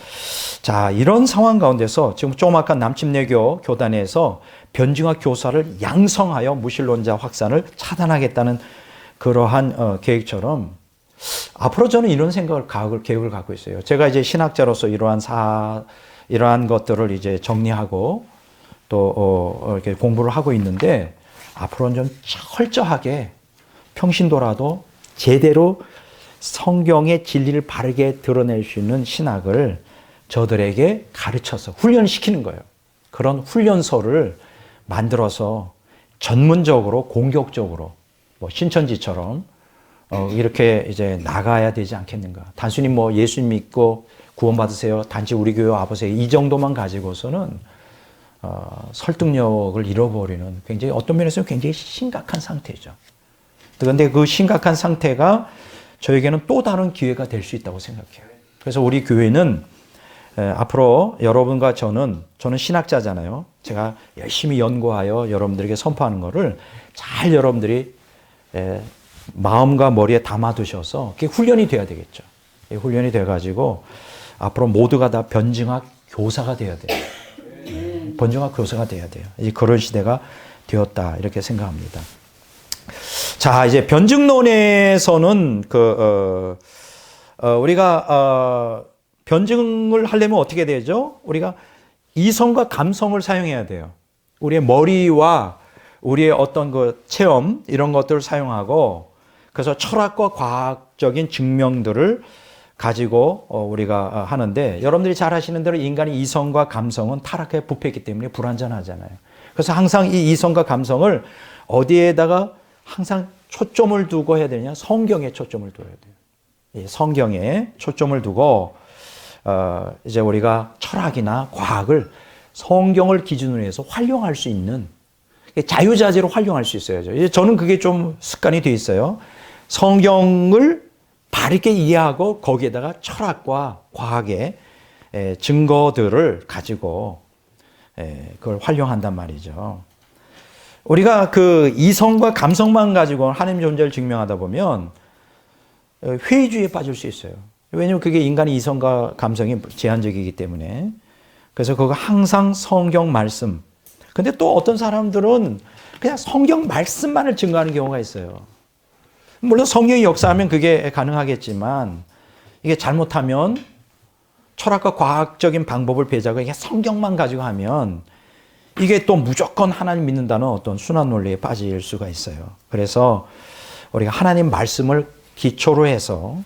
자, 이런 상황 가운데서 지금 조금 아까 남침내교 교단에서 변증학 교사를 양성하여 무신론자 확산을 차단하겠다는 그러한 계획처럼, 앞으로 저는 이런 계획을 갖고 있어요. 제가 이제 신학자로서 이러한 것들을 이제 정리하고 또 이렇게 공부를 하고 있는데, 앞으로는 좀 철저하게 평신도라도 제대로 성경의 진리를 바르게 드러낼 수 있는 신학을 저들에게 가르쳐서 훈련시키는 거예요. 그런 훈련소를 만들어서 전문적으로 공격적으로 뭐 신천지처럼 이렇게 이제 나가야 되지 않겠는가. 단순히 뭐 예수 믿고 구원받으세요. 단지 우리 교회 와보세요. 이 정도만 가지고서는 설득력을 잃어버리는 굉장히 어떤 면에서는 굉장히 심각한 상태죠. 그런데 그 심각한 상태가 저에게는 또 다른 기회가 될 수 있다고 생각해요. 그래서 우리 교회는 앞으로 여러분과 저는 신학자잖아요. 제가 열심히 연구하여 여러분들에게 선포하는 것을 잘 여러분들이 마음과 머리에 담아두셔서 그게 훈련이 돼야 되겠죠. 훈련이 돼가지고 앞으로 모두가 다 변증학 교사가 돼야 돼요. 변증학 교사가 돼야 돼요. 이제 그런 시대가 되었다 이렇게 생각합니다. 자, 이제 변증론에서는 우리가 변증을 하려면 어떻게 되죠? 우리가 이성과 감성을 사용해야 돼요. 우리의 머리와 우리의 어떤 그 체험 이런 것들을 사용하고 그래서 철학과 과학적인 증명들을 가지고 우리가 하는데 여러분들이 잘 아시는 대로 인간의 이성과 감성은 타락해 부패했기 때문에 불완전하잖아요. 그래서 항상 이 이성과 감성을 어디에다가 항상 초점을 두고 해야 되냐? 성경에 초점을 둬야 돼요. 성경에 초점을 두고 이제 우리가 철학이나 과학을 성경을 기준으로 해서 활용할 수 있는 자유자재로 활용할 수 있어야죠. 저는 그게 좀 습관이 돼 있어요. 성경을 바르게 이해하고 거기에다가 철학과 과학의 증거들을 가지고 그걸 활용한단 말이죠. 우리가 그 이성과 감성만 가지고 하나님 존재를 증명하다 보면 회의주의에 빠질 수 있어요. 왜냐하면 그게 인간의 이성과 감성이 제한적이기 때문에. 그래서 그거 항상 성경 말씀. 근데 또 어떤 사람들은 그냥 성경 말씀만을 증거하는 경우가 있어요. 물론 성경이 역사하면 그게 가능하겠지만 이게 잘못하면 철학과 과학적인 방법을 배제하고 이게 성경만 가지고 하면 이게 또 무조건 하나님 믿는다는 어떤 순환 논리에 빠질 수가 있어요. 그래서 우리가 하나님 말씀을 기초로 해서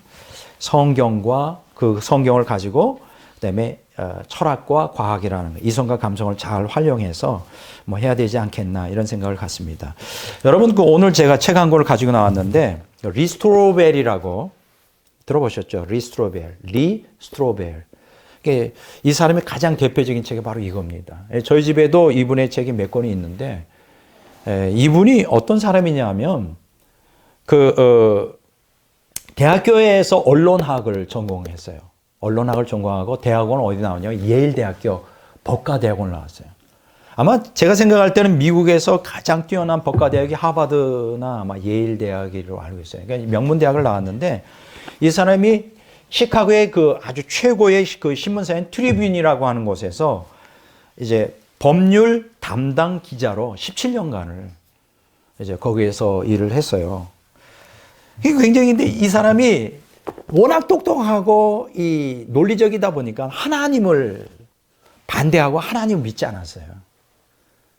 성경과 그 성경을 가지고 그다음에 철학과 과학이라는 거, 이성과 감성을 잘 활용해서 뭐 해야 되지 않겠나 이런 생각을 갖습니다. 여러분 그 오늘 제가 책 한 권을 가지고 나왔는데 리스트로벨이라고 들어보셨죠? 리스트로벨. 이 사람의 가장 대표적인 책이 바로 이겁니다. 저희 집에도 이분의 책이 몇 권이 있는데 이분이 어떤 사람이냐면 대학교에서 언론학을 전공했어요. 언론학을 전공하고 대학원은 어디 나왔냐면 예일대학교 법과대학원을 나왔어요. 아마 제가 생각할 때는 미국에서 가장 뛰어난 법과대학이 하버드나 아마 예일대학으로 알고 있어요. 그러니까 명문대학을 나왔는데 이 사람이 시카고의 그 아주 최고의 그 신문사인 트리뷴이라고 하는 곳에서 이제 법률 담당 기자로 17년간을 이제 거기에서 일을 했어요. 이게 굉장히 근데 이 사람이 워낙 똑똑하고 이 논리적이다 보니까 하나님을 반대하고 하나님을 믿지 않았어요.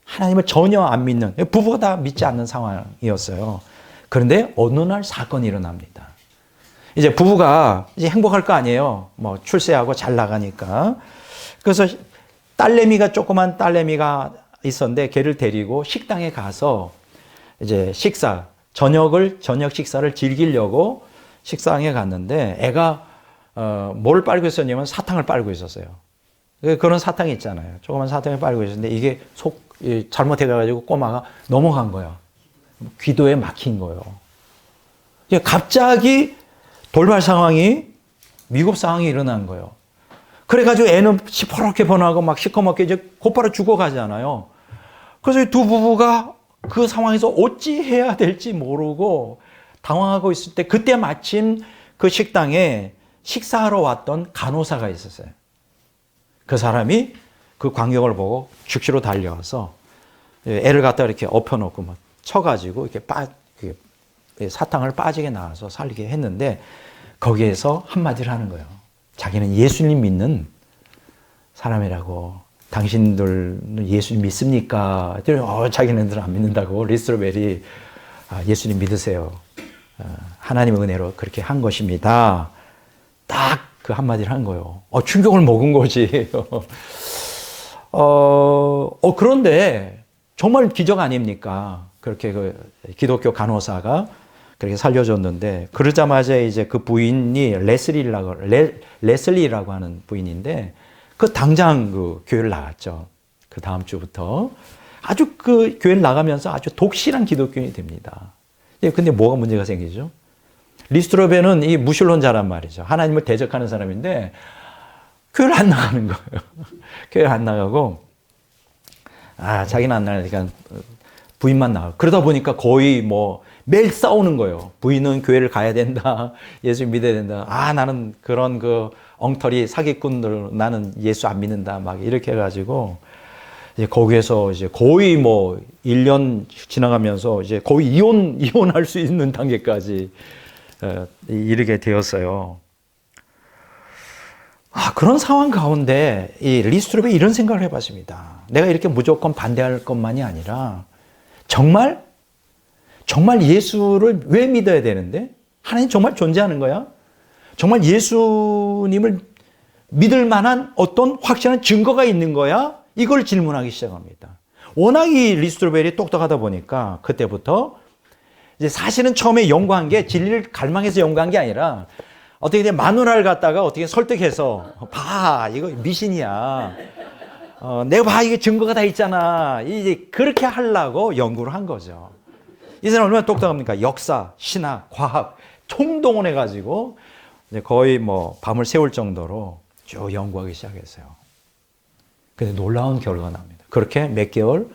하나님을 전혀 안 믿는 부부가 다 믿지 않는 상황이었어요. 그런데 어느 날 사건이 일어납니다. 이제 부부가 이제 행복할 거 아니에요. 뭐 출세하고 잘 나가니까. 그래서 조그만 딸내미가 있었는데 걔를 데리고 식당에 가서 이제 저녁 식사를 즐기려고 식당에 갔는데 애가 뭘 빨고 있었냐면 사탕을 빨고 있었어요. 그런 사탕이 있잖아요. 조그만 사탕을 빨고 있었는데 이게 잘못해가지고 꼬마가 넘어간 거야. 귀도에 막힌 거예요. 갑자기 돌발 상황이 위급 상황이 일어난 거예요. 그래가지고 애는 시퍼렇게 변하고 막 시커멓게 이제 곧바로 죽어가잖아요. 그래서 이 두 부부가 그 상황에서 어찌 해야 될지 모르고 당황하고 있을 때 그때 마침 그 식당에 식사하러 왔던 간호사가 있었어요. 그 사람이 그 광경을 보고 즉시로 달려와서 애를 갖다 이렇게 엎혀놓고 막 쳐가지고 이렇게 사탕을 빠지게 나와서 살리게 했는데 거기에서 한마디를 하는 거예요. 자기는 예수님 믿는 사람이라고. 당신들은 예수님 믿습니까? 자기네들은 안 믿는다고. 리스트로벨이 예수님 믿으세요. 하나님의 은혜로 그렇게 한 것입니다. 딱 그 한마디를 한 거예요. 충격을 먹은 거지. 그런데 정말 기적 아닙니까? 그렇게 그 기독교 간호사가 그렇게 살려줬는데, 그러자마자 이제 그 부인이 레슬리라고 하는 부인인데, 그 당장 그 교회를 나갔죠. 그 다음 주부터. 아주 그 교회를 나가면서 아주 독실한 기독교인이 됩니다. 근데 뭐가 문제가 생기죠? 리스트로베는 이 무신론자란 말이죠. 하나님을 대적하는 사람인데, 교회를 안 나가는 거예요. 교회를 안 나가고, 자기는 안 나가니까 부인만 나가고. 그러다 보니까 거의 뭐 매일 싸우는 거예요. 부인은 교회를 가야 된다. 예수 믿어야 된다. 나는 그런 그 엉터리 사기꾼들, 나는 예수 안 믿는다. 막 이렇게 해가지고, 이제 거기에서 이제 거의 뭐 1년 지나가면서 이제 거의 이혼할 수 있는 단계까지 이르게 되었어요. 그런 상황 가운데 이 리스트롭이 이런 생각을 해봤습니다. 내가 이렇게 무조건 반대할 것만이 아니라 정말 예수를 왜 믿어야 되는데? 하나님 정말 존재하는 거야? 정말 예수님을 믿을 만한 어떤 확실한 증거가 있는 거야? 이걸 질문하기 시작합니다. 워낙 이 리스트로벨이 똑똑하다 보니까 그때부터 이제 사실은 처음에 연구한 게 진리를 갈망해서 연구한 게 아니라 어떻게 마누라를 갖다가 어떻게 설득해서 이거 미신이야. 내가 이게 증거가 다 있잖아. 이제 그렇게 하려고 연구를 한 거죠. 이 사람 얼마나 똑똑합니까? 역사, 신학, 과학 총동원해가지고 이제 거의 뭐 밤을 새울 정도로 쭉 연구하기 시작했어요. 근데 놀라운 결과가 납니다. 그렇게 몇 개월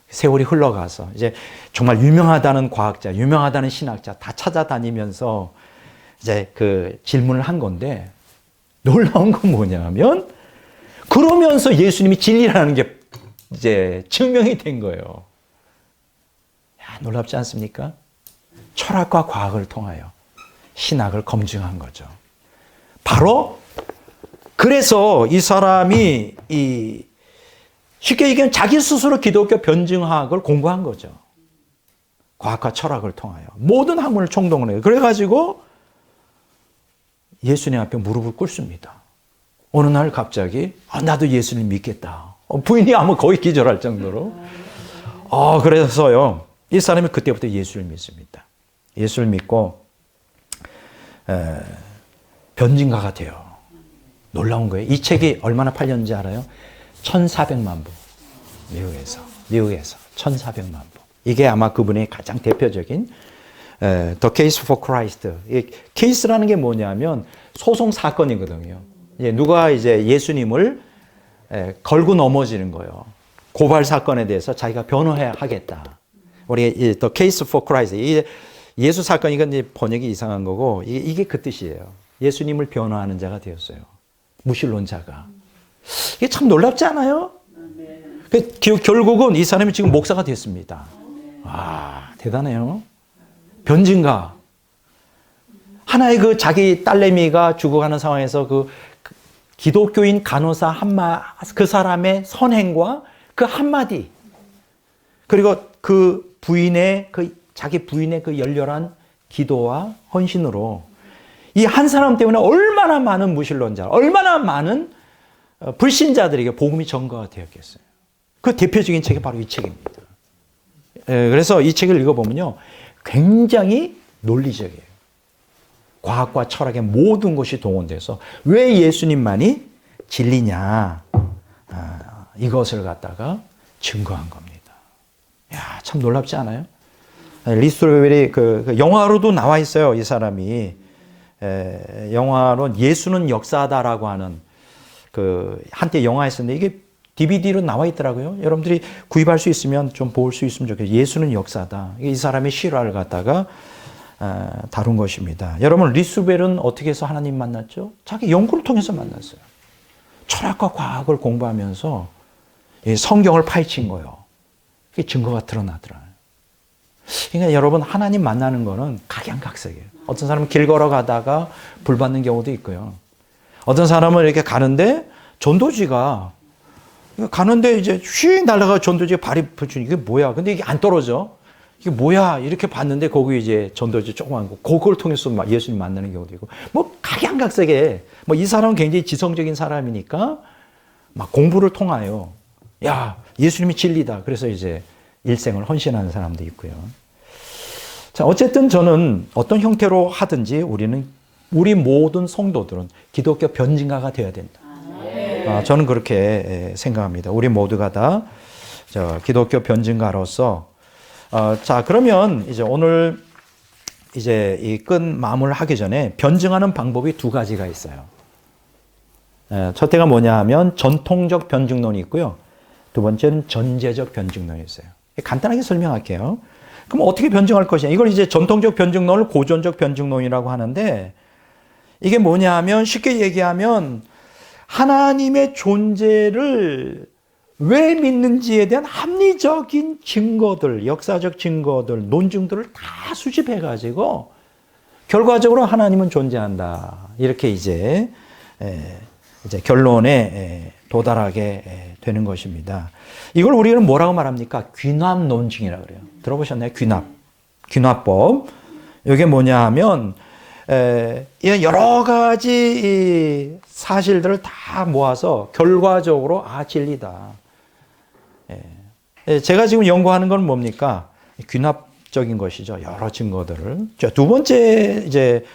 세월이 흘러가서 이제 정말 유명하다는 과학자, 유명하다는 신학자 다 찾아다니면서 이제 그 질문을 한 건데, 놀라운 건 뭐냐면 그러면서 예수님이 진리라는 게 이제 증명이 된 거예요. 놀랍지 않습니까? 철학과 과학을 통하여 신학을 검증한 거죠. 바로 그래서 이 사람이 쉽게 얘기하면 자기 스스로 기독교 변증학을 공부한 거죠. 과학과 철학을 통하여 모든 학문을 총동원해요. 그래가지고 예수님 앞에 무릎을 꿇습니다. 어느 날 갑자기 나도 예수님 믿겠다. 부인이 아마 거의 기절할 정도로. 그래서요 이 사람이 그때부터 예수를 믿습니다. 예수를 믿고 변증가가 돼요. 놀라운 거예요. 이 책이 얼마나 팔렸는지 알아요? 1,400만 부. 미국에서 1,400만 부. 이게 아마 그분의 가장 대표적인 The Case for Christ. 이 케이스라는 게 뭐냐면 소송 사건이거든요. 누가 이제 예수님을 걸고 넘어지는 거예요. 고발 사건에 대해서 자기가 변호해야 하겠다. 우리 The Case for Christ. 이 예수 사건, 이건 이제 번역이 이상한 거고 이게 그 뜻이에요. 예수님을 변호하는 자가 되었어요. 무신론자가. 이게 참 놀랍지 않아요? 결국은 이 사람이 지금 목사가 됐습니다. 대단해요. 변증가. 하나의 그 자기 딸내미가 죽어가는 상황에서 그 기독교인 간호사 그 사람의 선행과 그 한마디, 그리고 그 부인의 자기 부인의 그 열렬한 기도와 헌신으로 이 한 사람 때문에 얼마나 많은 무신론자, 얼마나 많은 불신자들에게 복음이 전가가 되었겠어요. 그 대표적인 책이 바로 이 책입니다. 그래서 이 책을 읽어보면요, 굉장히 논리적이에요. 과학과 철학의 모든 것이 동원돼서 왜 예수님만이 진리냐, 이것을 갖다가 증거한 겁니다. 참 놀랍지 않아요? 리스트로벨이 그 영화로도 나와 있어요. 이 사람이 영화로 예수는 역사다라고 하는 그 한때 영화였었는데 이게 DVD로 나와 있더라고요. 여러분들이 구입할 수 있으면 좀 볼 수 있으면 좋겠어요. 예수는 역사다. 이 사람의 실화를 갖다가 다룬 것입니다. 여러분, 리스트로벨은 어떻게 해서 하나님 만났죠? 자기 연구를 통해서 만났어요. 철학과 과학을 공부하면서 성경을 파헤친 거예요. 그게 증거가 드러나더라고요. 그러니까 여러분, 하나님 만나는 거는 각양각색이에요. 어떤 사람은 길 걸어가다가 불 받는 경우도 있고요. 어떤 사람은 이렇게 가는데 전도지가 가는데 이제 휙 날아가 전도지가 발이 붙이니 이게 뭐야? 근데 이게 안 떨어져. 이게 뭐야? 이렇게 봤는데 거기 이제 전도지 조그만 거, 그걸 통해서 예수님 만나는 경우도 있고, 뭐 각양각색에 이 사람은 굉장히 지성적인 사람이니까 막 공부를 통하여 예수님이 진리다. 그래서 이제 일생을 헌신하는 사람도 있고요. 자, 어쨌든 저는 어떤 형태로 하든지 우리 모든 성도들은 기독교 변증가가 되어야 된다. 저는 그렇게 생각합니다. 우리 모두가 다 기독교 변증가로서 자, 그러면 이제 오늘 이제 이 끝 마무리를 하기 전에 변증하는 방법이 두 가지가 있어요. 첫째가 뭐냐 하면 전통적 변증론이 있고요. 두 번째는 전제적 변증론이 있어요. 간단하게 설명할게요. 그럼 어떻게 변증할 것이냐. 이걸 이제 전통적 변증론을 고전적 변증론이라고 하는데 이게 뭐냐 하면 쉽게 얘기하면 하나님의 존재를 왜 믿는지에 대한 합리적인 증거들, 역사적 증거들, 논증들을 다 수집해가지고 결과적으로 하나님은 존재한다. 이렇게 이제 결론에 도달하게 되는 것입니다. 이걸 우리는 뭐라고 말합니까? 귀납 논증이라고 그래요. 들어보셨나요? 귀납법. 이게 뭐냐 하면 여러 가지 사실들을 다 모아서 결과적으로 진리다. 제가 지금 연구하는 건 뭡니까? 귀납적인 것이죠. 여러 증거들을. 두 번째 이제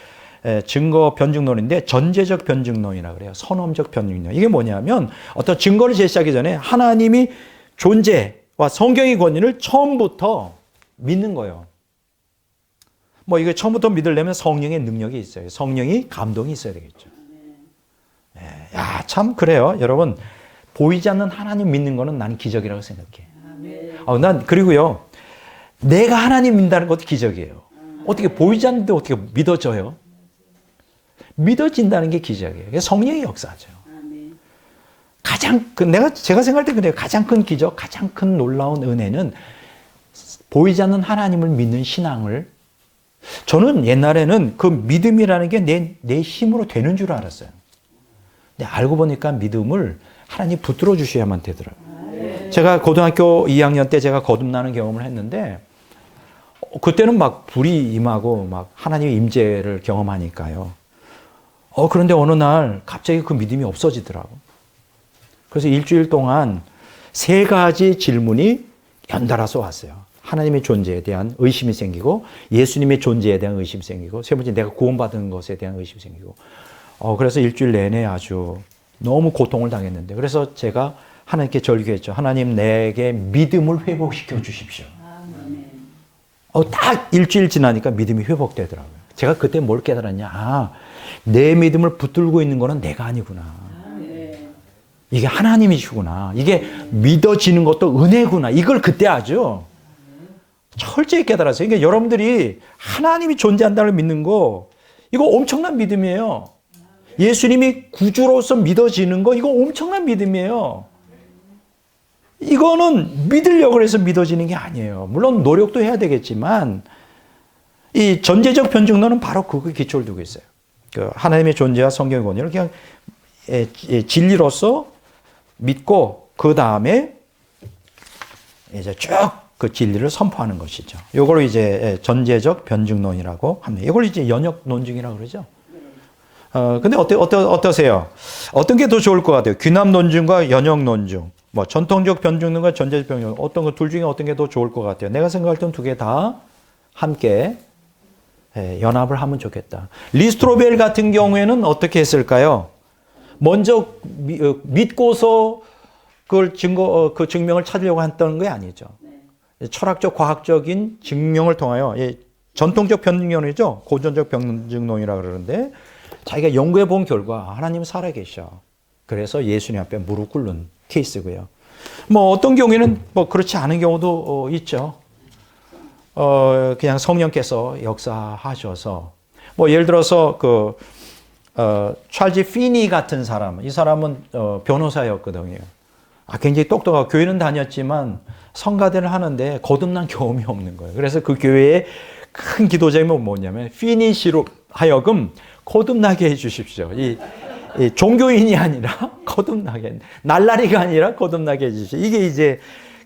증거 변증론인데 전제적 변증론이라고 그래요. 선험적 변증론. 이게 뭐냐면 어떤 증거를 제시하기 전에 하나님이 존재와 성경의 권위를 처음부터 믿는 거예요. 뭐 이거 처음부터 믿으려면 성령의 능력이 있어요. 성령이 감동이 있어야 되겠죠. 야, 참 그래요. 여러분, 보이지 않는 하나님 믿는 거는 나는 기적이라고 생각해. 난 그리고요. 내가 하나님 믿는다는 것도 기적이에요. 어떻게 보이지 않는데 어떻게 믿어져요? 믿어진다는 게 기적이에요. 성령의 역사죠. 제가 생각할 때 그래요. 가장 큰 기적, 가장 큰 놀라운 은혜는 보이지 않는 하나님을 믿는 신앙을 저는 옛날에는 그 믿음이라는 게 내 힘으로 되는 줄 알았어요. 근데 알고 보니까 믿음을 하나님 붙들어 주셔야만 되더라고요. 제가 고등학교 2학년 때 제가 거듭나는 경험을 했는데 그때는 막 불이 임하고 막 하나님의 임재를 경험하니까요. 그런데 어느 날 갑자기 그 믿음이 없어지더라고. 그래서 일주일 동안 3가지 질문이 연달아서 왔어요. 하나님의 존재에 대한 의심이 생기고 예수님의 존재에 대한 의심이 생기고 세 번째 내가 구원받은 것에 대한 의심이 생기고 그래서 일주일 내내 아주 너무 고통을 당했는데 그래서 제가 하나님께 절규했죠. 하나님 내게 믿음을 회복시켜 주십시오. 딱 일주일 지나니까 믿음이 회복되더라고요. 제가 그때 뭘 깨달았냐. 내 믿음을 붙들고 있는 거는 내가 아니구나. 이게 하나님이시구나. 이게 믿어지는 것도 은혜구나. 이걸 그때 아주 철저히 깨달았어요. 그러니까 여러분들이 하나님이 존재한다를 믿는 거 이거 엄청난 믿음이에요. 예수님이 구주로서 믿어지는 거 이거 엄청난 믿음이에요. 이거는 믿으려고 해서 믿어지는 게 아니에요. 물론 노력도 해야 되겠지만 이 전제적 변증론은 바로 그거에 기초를 두고 있어요. 그 하나님의 존재와 성경의 권위를 그냥 진리로서 믿고 그 다음에 이제 쭉 그 진리를 선포하는 것이죠. 이걸 이제 전제적 변증론이라고 합니다. 이걸 이제 연역 논증이라고 그러죠. 근데 어떠세요? 어떤 게 더 좋을 것 같아요? 귀납 논증과 연역 논증, 뭐 전통적 변증론과 전제적 변증론, 어떤 거 둘 중에 어떤 게 더 좋을 것 같아요? 내가 생각할 때는 두 개 다 함께 연합을 하면 좋겠다. 리스트로벨 같은 경우에는 어떻게 했을까요? 먼저 믿고서 그 증명을 찾으려고 했던 게 아니죠. 철학적, 과학적인 증명을 통하여 전통적 변증론이죠. 고전적 변증론이라고 그러는데 자기가 연구해 본 결과 하나님은 살아계셔. 그래서 예수님 앞에 무릎 꿇는 케이스고요. 뭐 어떤 경우에는 뭐 그렇지 않은 경우도 있죠. 그냥 성령께서 역사하셔서 뭐 예를 들어서 찰지 피니 같은 사람, 이 사람은 변호사였거든요. 굉장히 똑똑하고 교회는 다녔지만 성가대를 하는데 거듭난 경험이 없는 거예요. 그래서 그 교회의 큰 기도 제목이 뭐냐면 피니 씨로 하여금 거듭나게 해 주십시오. 이 종교인이 아니라 거듭나게, 날라리가 아니라 거듭나게 해 주십시오. 이게 이제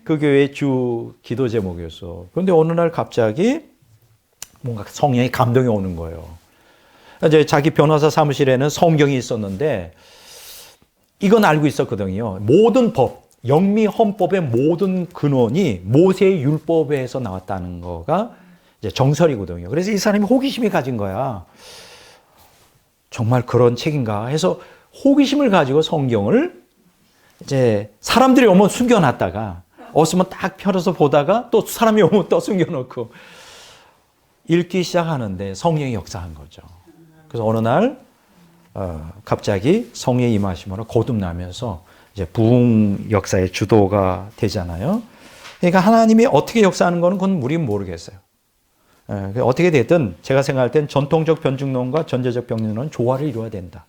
그 교회의 주 기도 제목이었어. 그런데 어느 날 갑자기 뭔가 성령의 감동이 오는 거예요. 이제 자기 변호사 사무실에는 성경이 있었는데 이건 알고 있었거든요. 모든 법, 영미 헌법의 모든 근원이 모세의 율법에서 나왔다는 거가 이제 정설이거든요. 그래서 이 사람이 호기심이 가진 거야. 정말 그런 책인가 해서 호기심을 가지고 성경을 이제 사람들이 오면 숨겨놨다가 없으면 딱 펴서 보다가 또 사람이 오면 또 숨겨놓고 읽기 시작하는데 성령이 역사한 거죠. 그래서 어느 날 갑자기 성령의 임하심으로 거듭나면서 이제 부흥 역사의 주도가 되잖아요. 그러니까 하나님이 어떻게 역사하는 거는 그건 우리는 모르겠어요. 어떻게 됐든 제가 생각할 땐 전통적 변증론과 전제적 변증론은 조화를 이루어야 된다.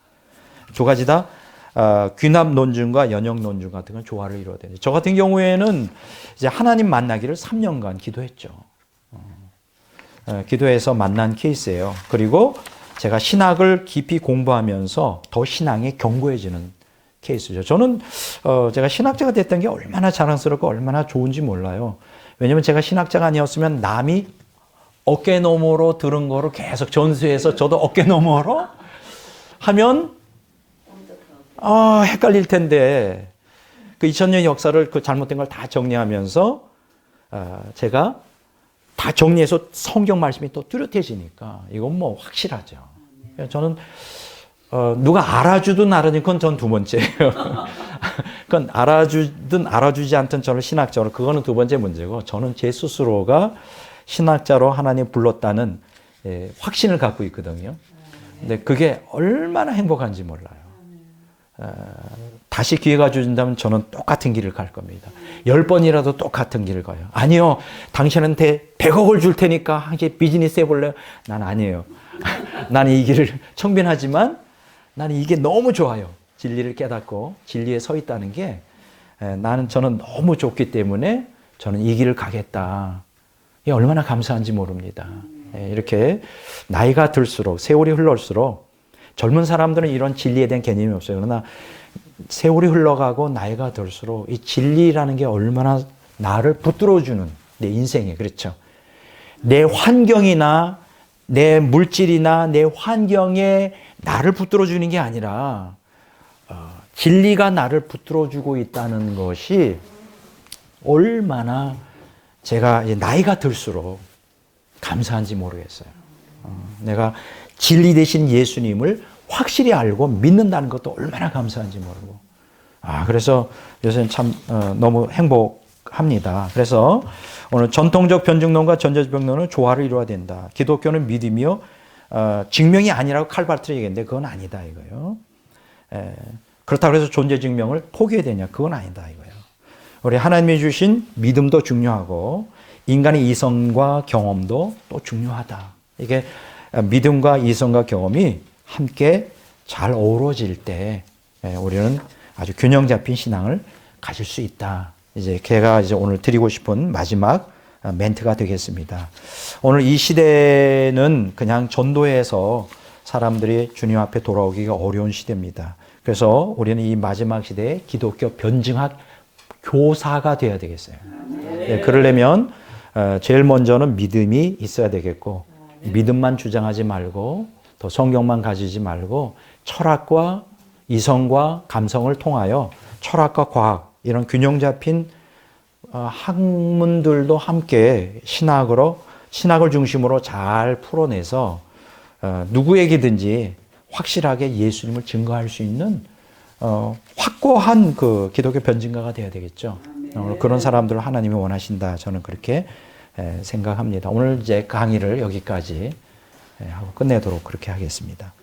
두 가지 다 귀납 논증과 연역 논증 같은 건 조화를 이루어야 된다. 저 같은 경우에는 이제 하나님 만나기를 3년간 기도했죠. 기도해서 만난 케이스예요. 그리고 제가 신학을 깊이 공부하면서 더 신앙에 견고해지는 케이스죠. 저는 제가 신학자가 됐던 게 얼마나 자랑스럽고 얼마나 좋은지 몰라요. 왜냐하면 제가 신학자가 아니었으면 남이 어깨 너머로 들은 거를 계속 전수해서 저도 어깨 너머로 하면 헷갈릴 텐데 그 2000년 역사를 그 잘못된 걸 다 정리하면서 제가 다 정리해서 성경 말씀이 또 뚜렷해지니까 이건 뭐 확실하죠. 저는 누가 알아주든 알아주든 그건 전 두 번째예요. 그건 알아주든 알아주지 않든 저는 신학자로 그거는 두 번째 문제고 저는 제 스스로가 신학자로 하나님 불렀다는 확신을 갖고 있거든요. 근데 그게 얼마나 행복한지 몰라요. 다시 기회가 주신다면 저는 똑같은 길을 갈 겁니다. 10번이라도 똑같은 길을 가요. 아니요. 당신한테 100억을 줄 테니까 함께 비즈니스 해볼래요? 난 아니에요. 나는 이 길을 청빈하지만 나는 이게 너무 좋아요. 진리를 깨닫고 진리에 서 있다는 게 저는 너무 좋기 때문에 저는 이 길을 가겠다. 이게 얼마나 감사한지 모릅니다. 이렇게 나이가 들수록 세월이 흘러올수록 젊은 사람들은 이런 진리에 대한 개념이 없어요. 그러나 세월이 흘러가고 나이가 들수록 이 진리라는 게 얼마나 나를 붙들어주는 내 인생에 그렇죠. 내 환경이나 내 물질이나 내 환경에 나를 붙들어주는 게 아니라 진리가 나를 붙들어주고 있다는 것이 얼마나 제가 나이가 들수록 감사한지 모르겠어요. 내가 진리 되신 예수님을 확실히 알고 믿는다는 것도 얼마나 감사한지 모르고. 그래서 요새는 참 너무 행복합니다. 그래서 오늘 전통적 변증론과 전제적 변증론은 조화를 이루어야 된다. 기독교는 믿음이요. 증명이 아니라고 칼바트를 얘기했는데 그건 아니다 이거예요. 그렇다고 해서 존재 증명을 포기해야 되냐? 그건 아니다 이거예요. 우리 하나님이 주신 믿음도 중요하고 인간의 이성과 경험도 또 중요하다. 이게 믿음과 이성과 경험이 함께 잘 어우러질 때 우리는 아주 균형 잡힌 신앙을 가질 수 있다. 제가 오늘 드리고 싶은 마지막 멘트가 되겠습니다. 오늘 이 시대는 그냥 전도해서 사람들이 주님 앞에 돌아오기가 어려운 시대입니다. 그래서 우리는 이 마지막 시대에 기독교 변증학 교사가 되어야 되겠어요. 그러려면 제일 먼저는 믿음이 있어야 되겠고 믿음만 주장하지 말고 또 성경만 가지지 말고 철학과 이성과 감성을 통하여 철학과 과학 이런 균형 잡힌 학문들도 함께 신학을 중심으로 잘 풀어내서 누구에게든지 확실하게 예수님을 증거할 수 있는 확고한 그 기독교 변증가가 되어야 되겠죠. 그런 사람들을 하나님이 원하신다. 저는 그렇게 생각합니다. 오늘 이제 강의를 여기까지 하고 끝내도록 그렇게 하겠습니다.